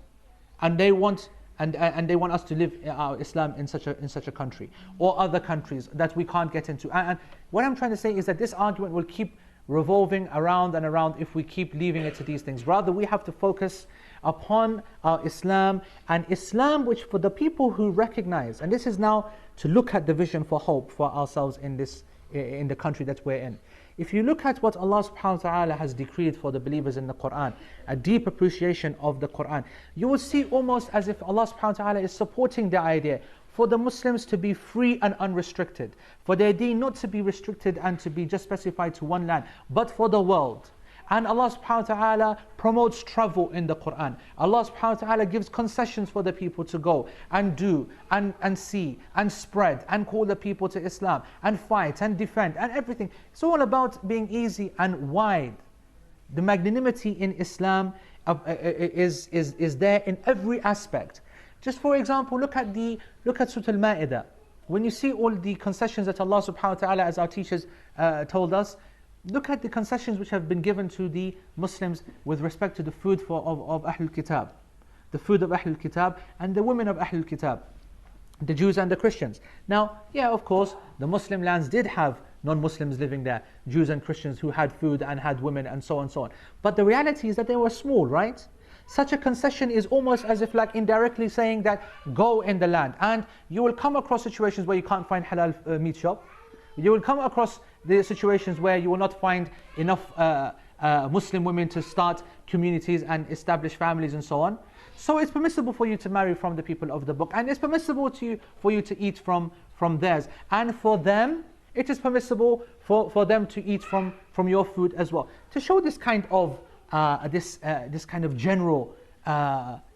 Speaker 1: And they want us to live our Islam in such a country, or other countries that we can't get into. And what I'm trying to say is that this argument will keep revolving around and around if we keep leaving it to these things. Rather, we have to focus upon our Islam, and Islam which, for the people who recognize, and this is now to look at the vision for hope for ourselves in the country that we're in. If you look at what Allah subhanahu wa ta'ala has decreed for the believers in the Qur'an, a deep appreciation of the Qur'an, you will see almost as if Allah subhanahu wa ta'ala is supporting the idea. for the Muslims to be free and unrestricted, for their deen not to be restricted and to be just specified to one land, but for the world. And Allah subhanahu wa ta'ala promotes travel in the Qur'an. Allah subhanahu wa ta'ala gives concessions for the people to go and do and see and spread and call the people to Islam and fight and defend and everything. It's all about being easy and wide. The magnanimity in Islam is there in every aspect. Just for example, look at Surah Al-Ma'idah. When you see all the concessions that Allah subhanahu wa ta'ala, as our teachers told us, look at the concessions which have been given to the Muslims with respect to the food of Ahlul Kitab. The food of Ahlul Kitab and the women of Ahlul Kitab. The Jews and the Christians. Now, yeah, of course, the Muslim lands did have non-Muslims living there. Jews and Christians who had food and had women and so on and so on. But the reality is that they were small, right? Such a concession is almost as if like indirectly saying that go in the land. And you will come across situations where you can't find halal meat shop. You will come across the situations where you will not find enough Muslim women to start communities and establish families and so on. So it's permissible for you to marry from the people of the book, and it's permissible for you to eat from theirs. And for them, it is permissible for them to eat from your food as well. To show this kind of this kind of general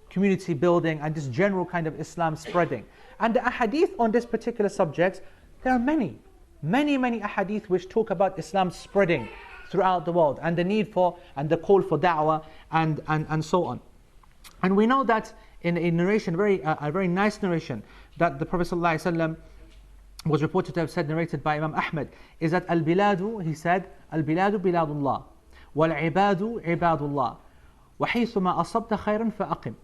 Speaker 1: community building and this general kind of Islam spreading. And the ahadith on this particular subject, there are many ahadith which talk about Islam spreading throughout the world and the need for and the call for da'wah and so on. And we know that in a narration, a very nice narration that the Prophet ﷺ was reported to have said, narrated by Imam Ahmad, is that al-biladu, he said, al-biladu biladullah, wal-ibadu ibadullah, wa haythuma asabta khayran fa'aqim.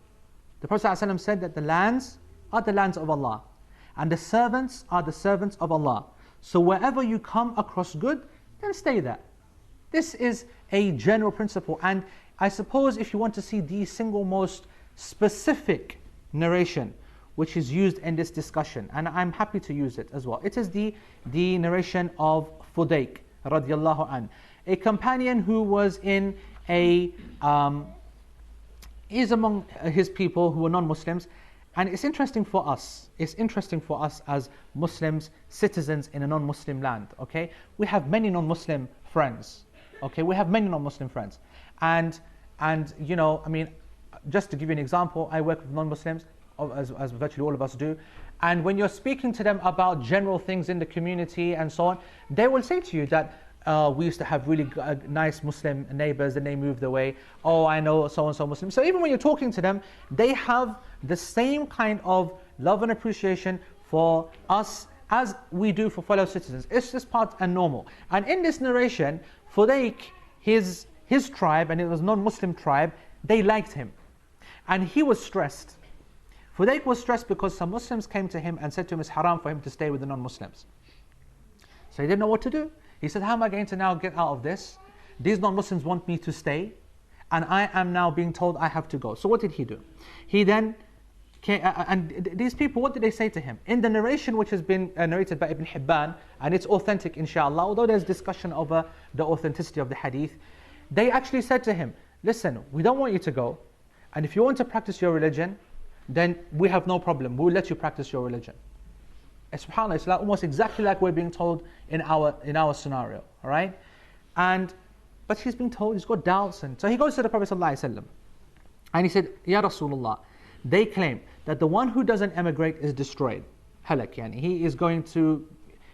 Speaker 1: The Prophet ﷺ said that the lands are the lands of Allah, and the servants are the servants of Allah. So wherever you come across good, then stay there. This is a general principle, and I suppose if you want to see the single most specific narration which is used in this discussion, and I'm happy to use it as well, it is the narration of Fudayk radiallahu an, a companion who was in is among his people who were non-Muslims. And it's interesting for us as Muslims, citizens in a non-Muslim land, okay? We have many non-Muslim friends, okay? We have many non-Muslim friends. And you know, I mean, just to give you an example, I work with non-Muslims, as virtually all of us do. And when you're speaking to them about general things in the community and so on, they will say to you that, we used to have really nice Muslim neighbors and they moved away. Oh, I know so-and-so Muslim. So even when you're talking to them, they have the same kind of love and appreciation for us as we do for fellow citizens. It's just part and normal. And in this narration, Fudayk, his tribe, and it was a non-Muslim tribe, they liked him. And he was stressed. Fudayk was stressed because some Muslims came to him and said to him it's haram for him to stay with the non-Muslims. So he didn't know what to do. He said, how am I going to now get out of this? These non-Muslims want me to stay, and I am now being told I have to go. So what did he do? He then came, and these people, what did they say to him? In the narration which has been narrated by Ibn Hibban, and it's authentic inshallah, although there's discussion over the authenticity of the hadith, they actually said to him, listen, we don't want you to go, and if you want to practice your religion, then we have no problem, we'll let you practice your religion. SubhanAllah, it's like almost exactly like we're being told in our scenario, all right? But he's being told, he's got doubts, and so he goes to the Prophet ﷺ, and he said, Ya Rasulullah, they claim that the one who doesn't emigrate is destroyed. Halak, yani. He is going to,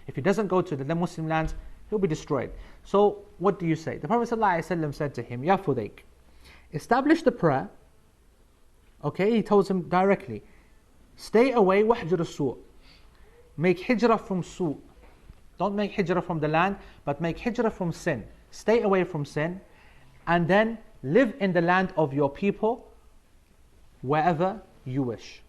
Speaker 1: if he doesn't go to the Muslim lands, he'll be destroyed. So what do you say? The Prophet ﷺ said to him, Ya Fudayk, establish the prayer. Okay, he tells him directly, stay away, wahjur as-su'. Make hijrah from su'. Don't make hijrah from the land, but make hijrah from sin. Stay away from sin, and then live in the land of your people wherever you wish.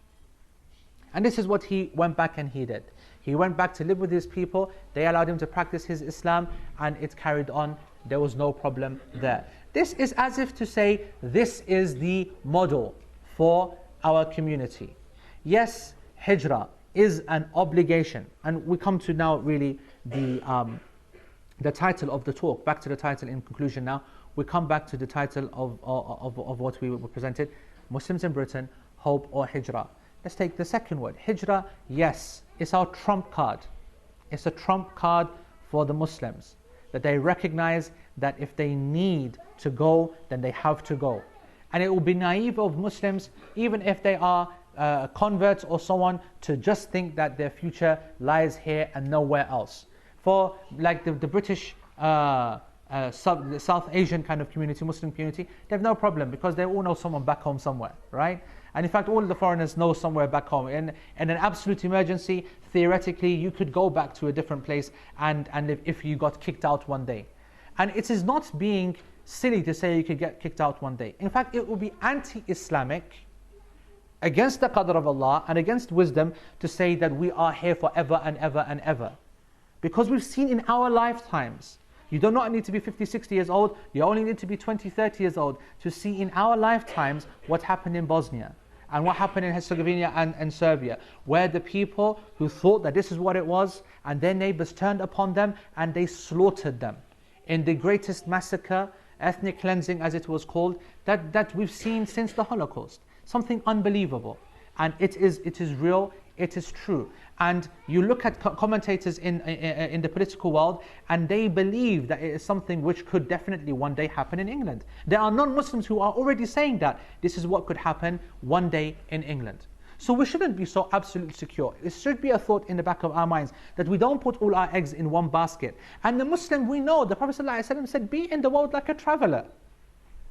Speaker 1: And this is what he went back and he did. He went back to live with his people, they allowed him to practice his Islam, and it carried on. There was no problem there. This is as if to say, this is the model for our community. Yes, hijrah is an obligation, and we come to now really the title of the talk. Back to the title in conclusion now. We come back to the title of what we were presented. Muslims in Britain, Hope or Hijrah. Let's take the second word. Hijrah, yes, it's our trump card. It's a trump card for the Muslims, that they recognize that if they need to go, then they have to go. And it will be naive of Muslims, even if they are converts or so on, to just think that their future lies here and nowhere else. For like the British, the South Asian kind of community, Muslim community, they have no problem because they all know someone back home somewhere, right? And in fact, all the foreigners know somewhere back home. In an absolute emergency, theoretically, you could go back to a different place and live if you got kicked out one day. And it is not being silly to say you could get kicked out one day. In fact, it would be anti-Islamic, against the qadr of Allah and against wisdom, to say that we are here forever and ever and ever. Because we've seen in our lifetimes, you do not need to be 50, 60 years old, you only need to be 20, 30 years old to see in our lifetimes what happened in Bosnia and what happened in Herzegovina and Serbia, where the people who thought that this is what it was and their neighbors turned upon them and they slaughtered them in the greatest massacre, ethnic cleansing as it was called, that we've seen since the Holocaust. Something unbelievable. And it is real, it is true. And you look at commentators in the political world, and they believe that it is something which could definitely one day happen in England. There are non-Muslims who are already saying that this is what could happen one day in England. So we shouldn't be so absolutely secure. It should be a thought in the back of our minds that we don't put all our eggs in one basket. And the Muslim, we know, the Prophet ﷺ said, be in the world like a traveler.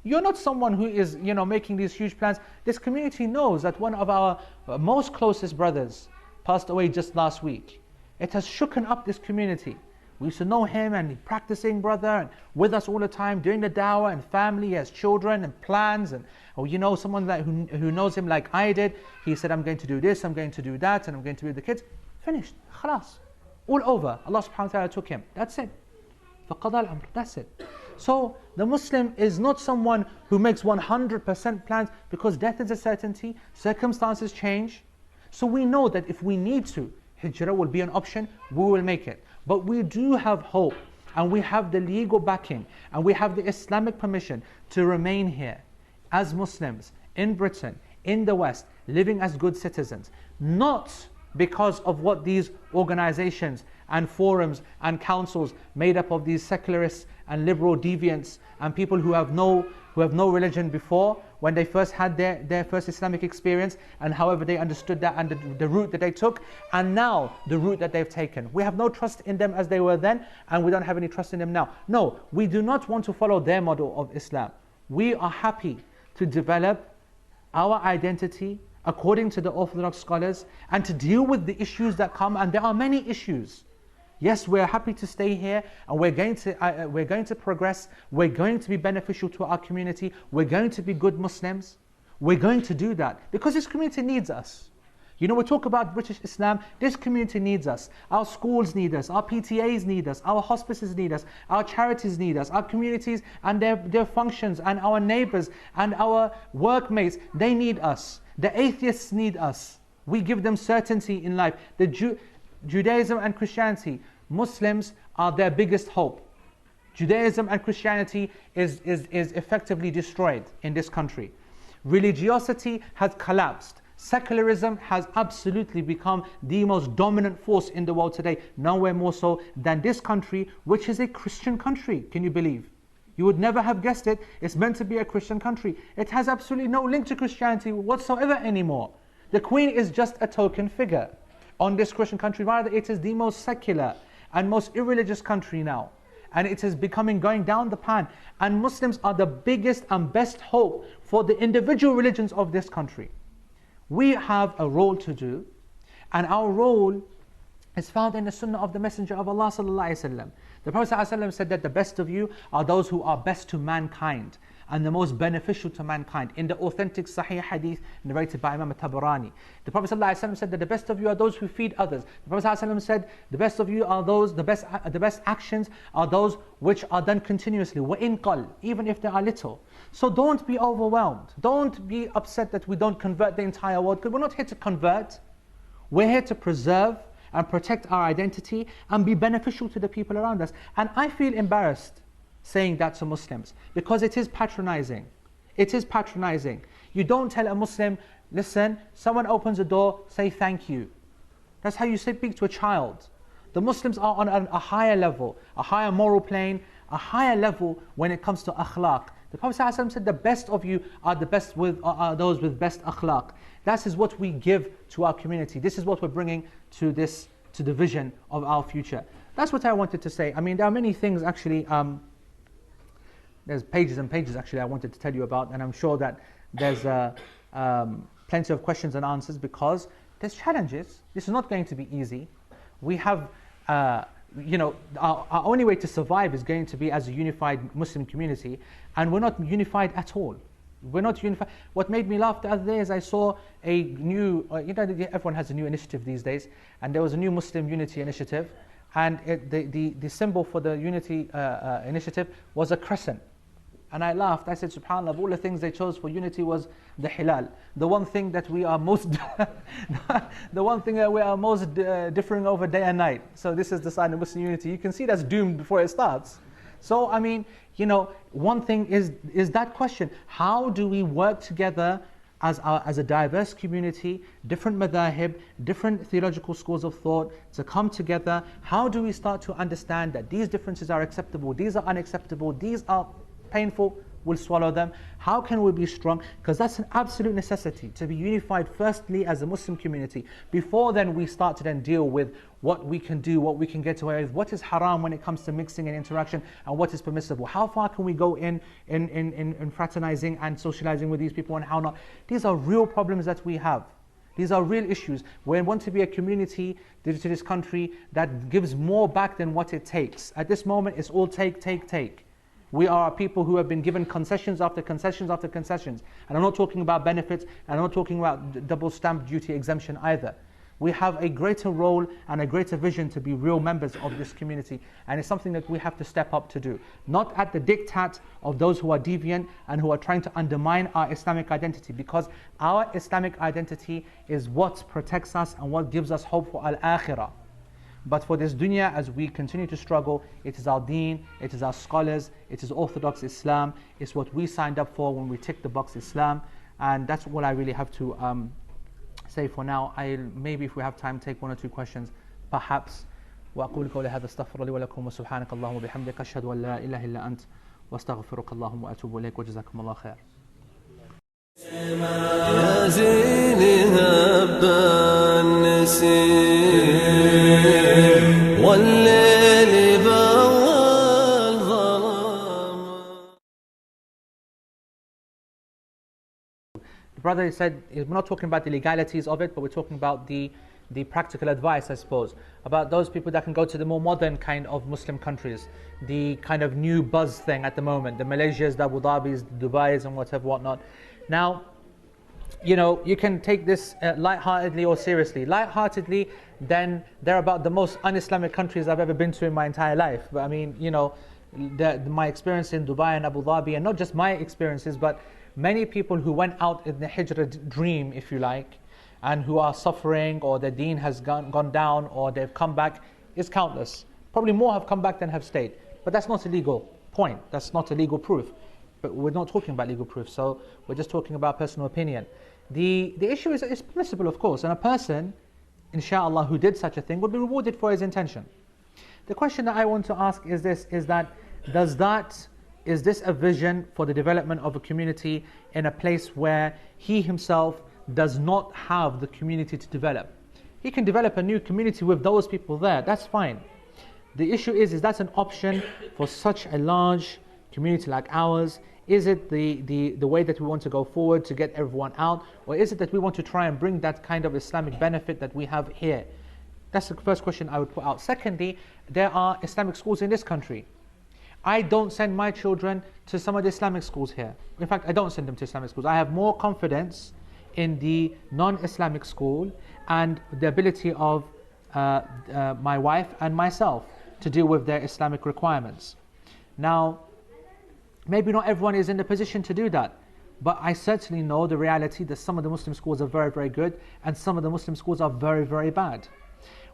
Speaker 1: You're not someone who is, making these huge plans. This community knows that one of our most closest brothers passed away just last week. It has shooken up this community. We used to know him and practicing brother and with us all the time, doing the dawah and family, he has children and plans. And someone who knows him like I did, he said, I'm going to do this, I'm going to do that, and I'm going to be with the kids. Finished. Khalas. All over. Allah subhanahu wa ta'ala took him. That's it. فَقَضَى الْأَمْرِ. That's it. So the Muslim is not someone who makes 100% plans, because death is a certainty, circumstances change. So we know that if we need to, Hijrah will be an option, we will make it. But we do have hope, and we have the legal backing, and we have the Islamic permission to remain here as Muslims in Britain, in the West, living as good citizens. Not because of what these organizations and forums and councils made up of these secularists and liberal deviants and people who have no religion before, when they first had their first Islamic experience, and however they understood that and the route that they took, and now the route that they've taken. We have no trust in them as they were then, and we don't have any trust in them now. No, we do not want to follow their model of Islam. We are happy to develop our identity according to the Orthodox scholars and to deal with the issues that come, and there are many issues. Yes, we're happy to stay here, and we're going to progress. We're going to be beneficial to our community. We're going to be good Muslims. We're going to do that because this community needs us. We talk about British Islam. This community needs us. Our schools need us. Our PTAs need us. Our hospices need us. Our charities need us. Our communities and their functions, and our neighbors and our workmates, they need us. The atheists need us. We give them certainty in life. Judaism and Christianity, Muslims are their biggest hope. Judaism and Christianity is effectively destroyed in this country. Religiosity has collapsed. Secularism has absolutely become the most dominant force in the world today, nowhere more so than this country, which is a Christian country. Can you believe? You would never have guessed it. It's meant to be a Christian country. It has absolutely no link to Christianity whatsoever anymore. The Queen is just a token figure on this Christian country. Rather, it is the most secular and most irreligious country now. And it is going down the pan. And Muslims are the biggest and best hope for the individual religions of this country. We have a role to do, and our role is found in the Sunnah of the Messenger of Allah sallallahu alaihi wasallam. The Prophet ﷺ said that the best of you are those who are best to mankind and the most beneficial to mankind. In the authentic Sahih Hadith narrated by Imam Tabarani, the Prophet ﷺ said that the best of you are those who feed others. The Prophet ﷺ said the best of you are those, the best actions are those which are done continuously, وَإِن قَلْ, even if they are little. So don't be overwhelmed. Don't be upset that we don't convert the entire world, because we're not here to convert. We're here to preserve and protect our identity and be beneficial to the people around us. And I feel embarrassed saying that to Muslims, because it is patronizing. It is patronizing. You don't tell a Muslim, listen, someone opens a door, say thank you. That's how you speak to a child. The Muslims are on a higher level, a higher moral plane, a higher level when it comes to akhlaq. The Prophet ﷺ said, the best of you are those with best akhlaq. That is what we give to our community. This is what we're bringing to the vision of our future. That's what I wanted to say. I mean, there are many things actually, there's pages and pages actually I wanted to tell you about, and I'm sure that there's plenty of questions and answers because there's challenges. This is not going to be easy. We have, our only way to survive is going to be as a unified Muslim community, and we're not unified at all. We're not unified. What made me laugh the other day is I saw a new, everyone has a new initiative these days, and there was a new Muslim unity initiative, and the symbol for the unity initiative was a crescent. And I laughed. I said, subhanAllah, of all the things they chose for unity was the hilal. The one thing that we are most, differing over day and night. So this is the sign of Muslim unity. You can see that's doomed before it starts. So I mean, one thing is that question: how do we work together as a diverse community, different madhahib, different theological schools of thought, to come together? How do we start to understand that these differences are acceptable, these are unacceptable, these are painful, we'll swallow them? How can we be strong? Because that's an absolute necessity, to be unified firstly as a Muslim community. Before then we start to then deal with what we can do, what we can get away with, what is haram when it comes to mixing and interaction, and what is permissible. How far can we go in fraternizing and socializing with these people, and how not? These are real problems that we have. These are real issues. We want to be a community to this country that gives more back than what it takes. At this moment, it's all take, take, take. We are people who have been given concessions after concessions after concessions. And I'm not talking about benefits, and I'm not talking about double stamp duty exemption either. We have a greater role and a greater vision to be real members of this community. And it's something that we have to step up to do. Not at the diktat of those who are deviant and who are trying to undermine our Islamic identity. Because our Islamic identity is what protects us and what gives us hope for al-akhirah. But for this dunya, as we continue to struggle, it is our deen, it is our scholars, it is Orthodox Islam, it's what we signed up for when we tick the box Islam. And that's what I really have to say for now. Maybe if we have time, take one or two questions, perhaps. وأقول قولي هذا استغفر لي ولكم وسبحانك اللهم وبحمدك أشهد أن لا إله إلا أنت واستغفرك اللهم وأتوب إليك وجزاكم الله خير. يا زيني هب النسيم والليل بوى الظلام. The brother said, we're not talking about the legalities of it, but we're talking about the practical advice, I suppose, about those people that can go to the more modern kind of Muslim countries, the kind of new buzz thing at the moment, the Malaysias, the Abu Dhabis, the Dubais and whatnot. Now, you can take this lightheartedly or seriously. Lightheartedly, then they're about the most un-Islamic countries I've ever been to in my entire life. But I mean, my experience in Dubai and Abu Dhabi, and not just my experiences, but many people who went out in the Hijrah dream, if you like, and who are suffering, or their deen has gone down, or they've come back, is countless. Probably more have come back than have stayed. But that's not a legal point. That's not a legal proof. But we're not talking about legal proof, so we're just talking about personal opinion. The issue is it's permissible, of course, and a person, inshallah, who did such a thing would be rewarded for his intention. The question that I want to ask is this: is this a vision for the development of a community in a place where he himself does not have the community to develop? He can develop a new community with those people there, that's fine. The issue is that an option for such a large community like ours? Is it the way that we want to go forward to get everyone out? Or is it that we want to try and bring that kind of Islamic benefit that we have here? That's the first question I would put out. Secondly, there are Islamic schools in this country. I don't send my children to some of the Islamic schools here. In fact, I don't send them to Islamic schools. I have more confidence in the non-Islamic school and the ability of my wife and myself to deal with their Islamic requirements. Now, maybe not everyone is in the position to do that, but I certainly know the reality that some of the Muslim schools are very, very good, and some of the Muslim schools are very, very bad.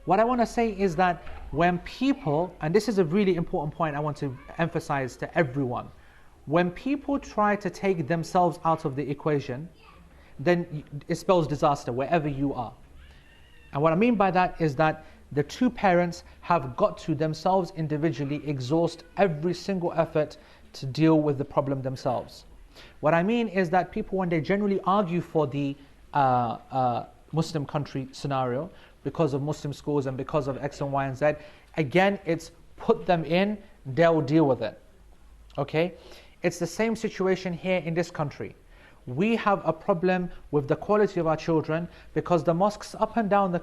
Speaker 1: What I want to say is that when people, and this is a really important point I want to emphasize to everyone, when people try to take themselves out of the equation, then it spells disaster wherever you are. And what I mean by that is that the two parents have got to themselves individually exhaust every single effort to deal with the problem themselves. What I mean is that people, when they generally argue for the Muslim country scenario, because of Muslim schools and because of X and Y and Z, again, it's put them in, they'll deal with it. Okay? It's the same situation here in this country. We have a problem with the quality of our children because the mosques up and down the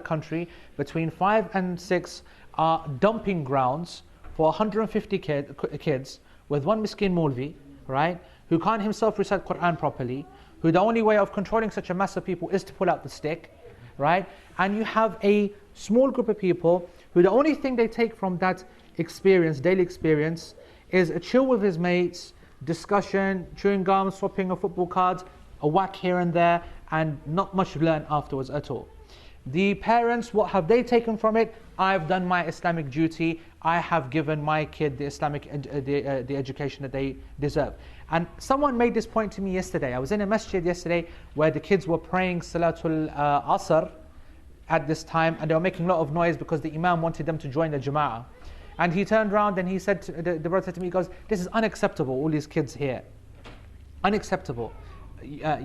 Speaker 1: country between 5 and 6 are dumping grounds for 150 kids with one miskin Maulvi, right, who can't himself recite Qur'an properly, who the only way of controlling such a mass of people is to pull out the stick, right? And you have a small group of people who the only thing they take from that experience, daily experience, is a chill with his mates, discussion, chewing gum, swapping of football cards, a whack here and there, and not much learned afterwards at all. The parents, what have they taken from it? I've done my Islamic duty. I have given my kid the Islamic the education that they deserve. And someone made this point to me yesterday. I was in a masjid yesterday where the kids were praying Salatul Asr at this time, and they were making a lot of noise because the Imam wanted them to join the Jama'ah. And he turned around and he said, the brother said to me, he goes, "This is unacceptable, all these kids here. Unacceptable. Where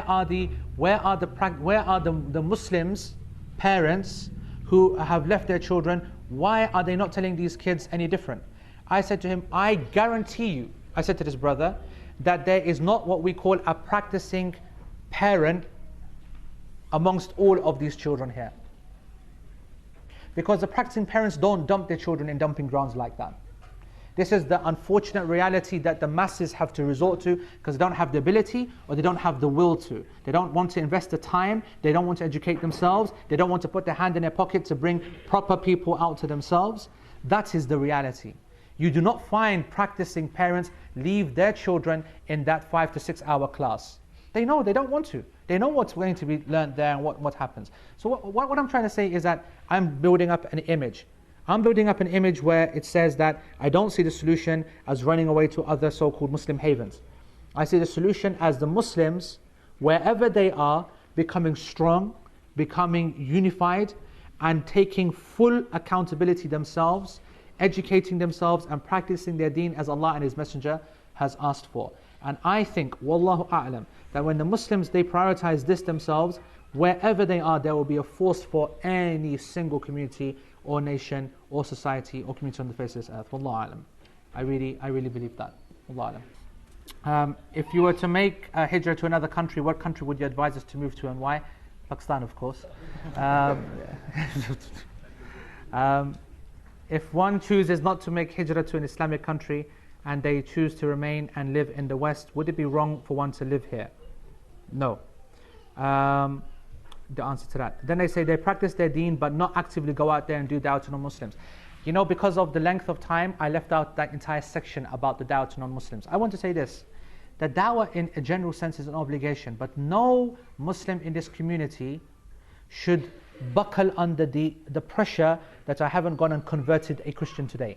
Speaker 1: are the Muslims, parents who have left their children? Why are they not telling these kids any different?" I said to him, I guarantee you, I said to this brother, that there is not what we call a practicing parent amongst all of these children here. Because the practicing parents don't dump their children in dumping grounds like that. This is the unfortunate reality that the masses have to resort to because they don't have the ability or they don't have the will to. They don't want to invest the time, they don't want to educate themselves, they don't want to put their hand in their pocket to bring proper people out to themselves. That is the reality. You do not find practicing parents leave their children in that 5 to 6 hour class. They know, they don't want to. They know what's going to be learned there and what happens. So what I'm trying to say is that I'm building up an image. I'm building up an image where it says that I don't see the solution as running away to other so-called Muslim havens. I see the solution as the Muslims, wherever they are, becoming strong, becoming unified, and taking full accountability themselves, educating themselves and practicing their deen as Allah and His Messenger has asked for. And I think, Wallahu A'lam, that when the Muslims, they prioritize this themselves, wherever they are, there will be a force for any single community or nation or society or community on the face of this earth. Wallahu A'lam. I really believe that. Wallahu A'lam. If you were to make a hijrah to another country, what country would you advise us to move to and why? Pakistan, of course. If one chooses not to make hijrah to an Islamic country and they choose to remain and live in the West, would it be wrong for one to live here? No. The answer to that. Then they say they practice their deen but not actively go out there and do da'wah to non-Muslims. You know, because of the length of time, I left out that entire section about the da'wah to non-Muslims. I want to say this, that da'wah in a general sense is an obligation, but no Muslim in this community should buckle under the pressure that I haven't gone and converted a Christian today.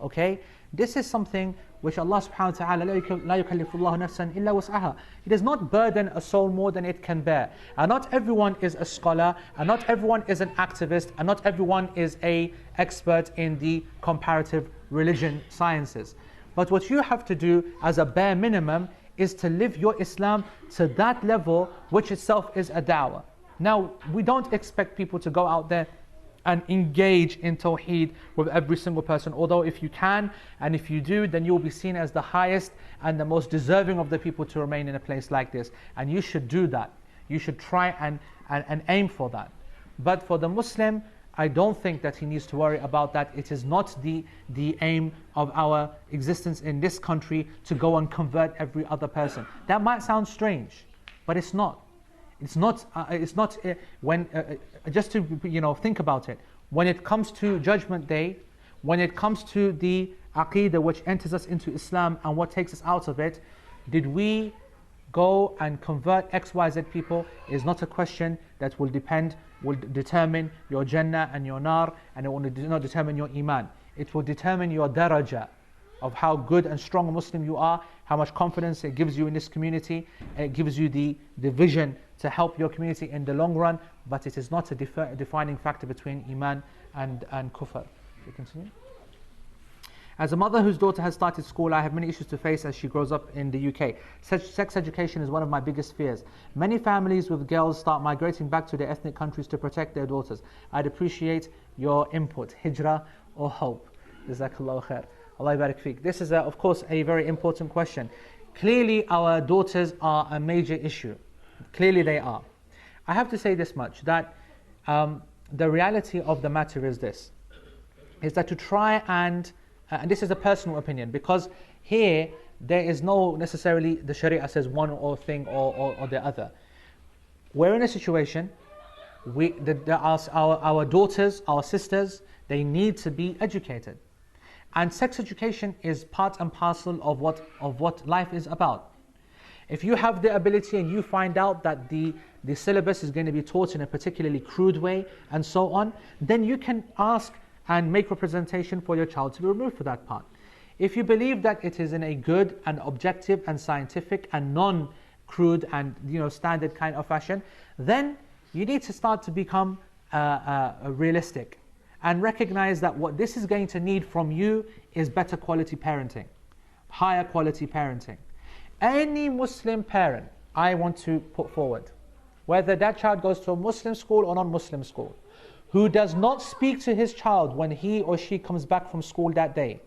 Speaker 1: Okay? This is something which Allah subhanahu wa ta'ala, لا يكلف الله نفسا إلا وسعها. He does not burden a soul more than it can bear. And not everyone is a scholar, and not everyone is an activist, and not everyone is an expert in the comparative religion sciences. But what you have to do as a bare minimum is to live your Islam to that level, which itself is a da'wah. Now, we don't expect people to go out there and engage in Tawheed with every single person. Although if you can, and if you do, then you'll be seen as the highest and the most deserving of the people to remain in a place like this. And you should do that. You should try and aim for that. But for the Muslim, I don't think that he needs to worry about that. It is not the aim of our existence in this country to go and convert every other person. That might sound strange, but it's not. It's not when just to think about it. When it comes to Judgment Day, when it comes to the Aqeedah which enters us into Islam and what takes us out of it, did we go and convert XYZ people is not a question that will determine your Jannah and your Nar, and it will not determine your Iman. It will determine your daraja of how good and strong a Muslim you are, how much confidence it gives you in this community. It gives you the vision to help your community in the long run, but it is not a defining factor between Iman and Kufr. We continue. As a mother whose daughter has started school, I have many issues to face as she grows up in the UK. Sex education is one of my biggest fears. Many families with girls start migrating back to their ethnic countries to protect their daughters. I'd appreciate your input. Hijrah or hope? Jazakallahu khair. Allah barik feek. This is, of course, a very important question. Clearly, our daughters are a major issue. Clearly, they are. I have to say this much, that the reality of the matter is this, is that to try and this is a personal opinion, because here there is no necessarily the Sharia says one or thing or the other. We're in a situation, our daughters, our sisters, they need to be educated. And sex education is part and parcel of what life is about. If you have the ability and you find out that the syllabus is going to be taught in a particularly crude way and so on, then you can ask and make representation for your child to be removed for that part. If you believe that it is in a good and objective and scientific and non-crude and standard kind of fashion, then you need to start to become realistic and recognize that what this is going to need from you is better quality parenting, higher quality parenting. Any Muslim parent I want to put forward, whether that child goes to a Muslim school or non-Muslim school, who does not speak to his child when he or she comes back from school that day,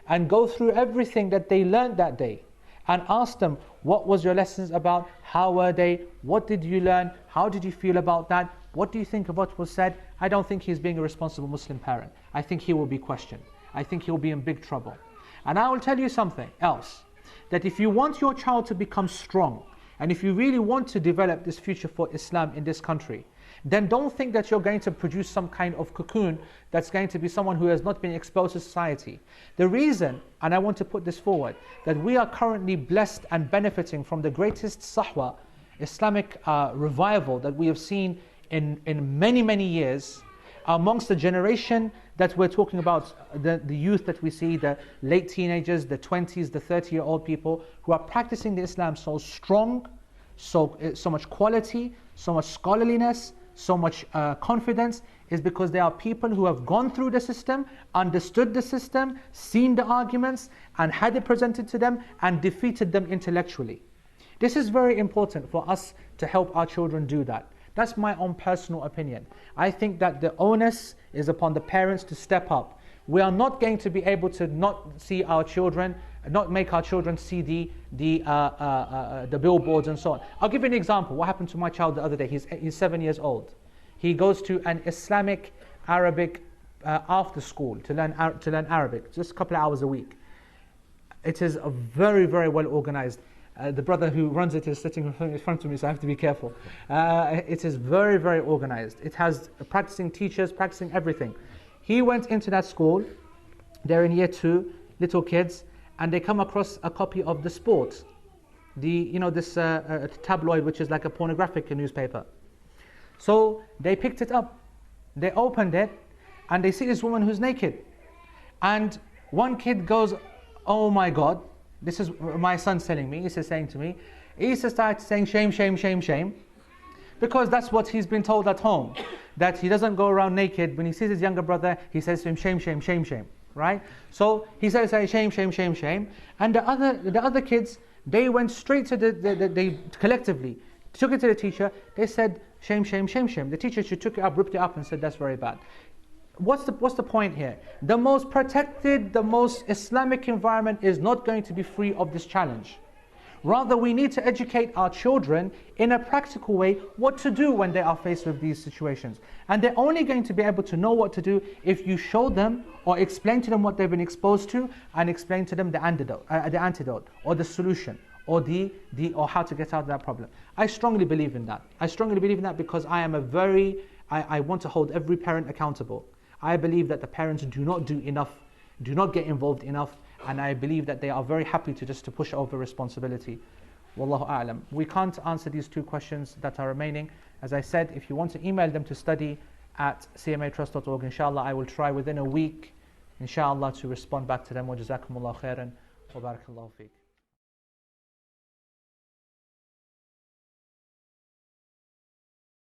Speaker 1: and go through everything that they learned that day, and ask them, what was your lessons about, how were they, what did you learn, how did you feel about that, what do you think of what was said? I don't think he's being a responsible Muslim parent. I think he will be questioned. I think he'll be in big trouble. And I will tell you something else, that if you want your child to become strong, and if you really want to develop this future for Islam in this country, then don't think that you're going to produce some kind of cocoon that's going to be someone who has not been exposed to society. The reason, and I want to put this forward, that we are currently blessed and benefiting from the greatest sahwa, Islamic revival that we have seen in many, many years, amongst the generation that we're talking about, the youth that we see, the late teenagers, the 20s, the 30-year-old people who are practicing the Islam so strong, so much quality, so much scholarliness, so much confidence, is because they are people who have gone through the system, understood the system, seen the arguments, and had it presented to them, and defeated them intellectually. This is very important for us to help our children do that. That's my own personal opinion. I think that the onus is upon the parents to step up. We are not going to be able to not see our children, not make our children see the billboards and so on. I'll give you an example. What happened to my child the other day? He's 7 years old. He goes to an Islamic Arabic after school to learn Arabic, just a couple of hours a week. It is a very, very well organized. The brother who runs it is sitting in front of me, so I have to be careful. It is very, very organized. It has practicing teachers, practicing everything. He went into that school, they're in year 2, little kids, and they come across a copy of The Sport, this tabloid which is like a pornographic newspaper. So they picked it up, they opened it, and they see this woman who's naked. And one kid goes, oh my God, this is my son's telling me, Eesa saying to me, Eesa started saying shame, shame, shame, shame, because that's what he's been told at home, that he doesn't go around naked. When he sees his younger brother, he says to him, shame, shame, shame, shame, right? So he says shame, shame, shame, shame, and the other kids, they went straight to they collectively took it to the teacher. They said shame, shame, shame, shame. The teacher, she took it up, ripped it up, and said that's very bad. What's the point here? The most protected, the most Islamic environment is not going to be free of this challenge. Rather, we need to educate our children in a practical way what to do when they are faced with these situations. And they're only going to be able to know what to do if you show them or explain to them what they've been exposed to, and explain to them the antidote or the solution or or how to get out of that problem. I strongly believe in that. I strongly believe in that because I want to hold every parent accountable. I believe that the parents do not do enough, do not get involved enough, and I believe that they are very happy to push over responsibility. Wallahu a'lam. We can't answer these 2 questions that are remaining. As I said, if you want to email them to study@cmatrust.org, inshallah, I will try within a week inshallah to respond back to them. Wa jazakumullah khairan wa barakallahu feek.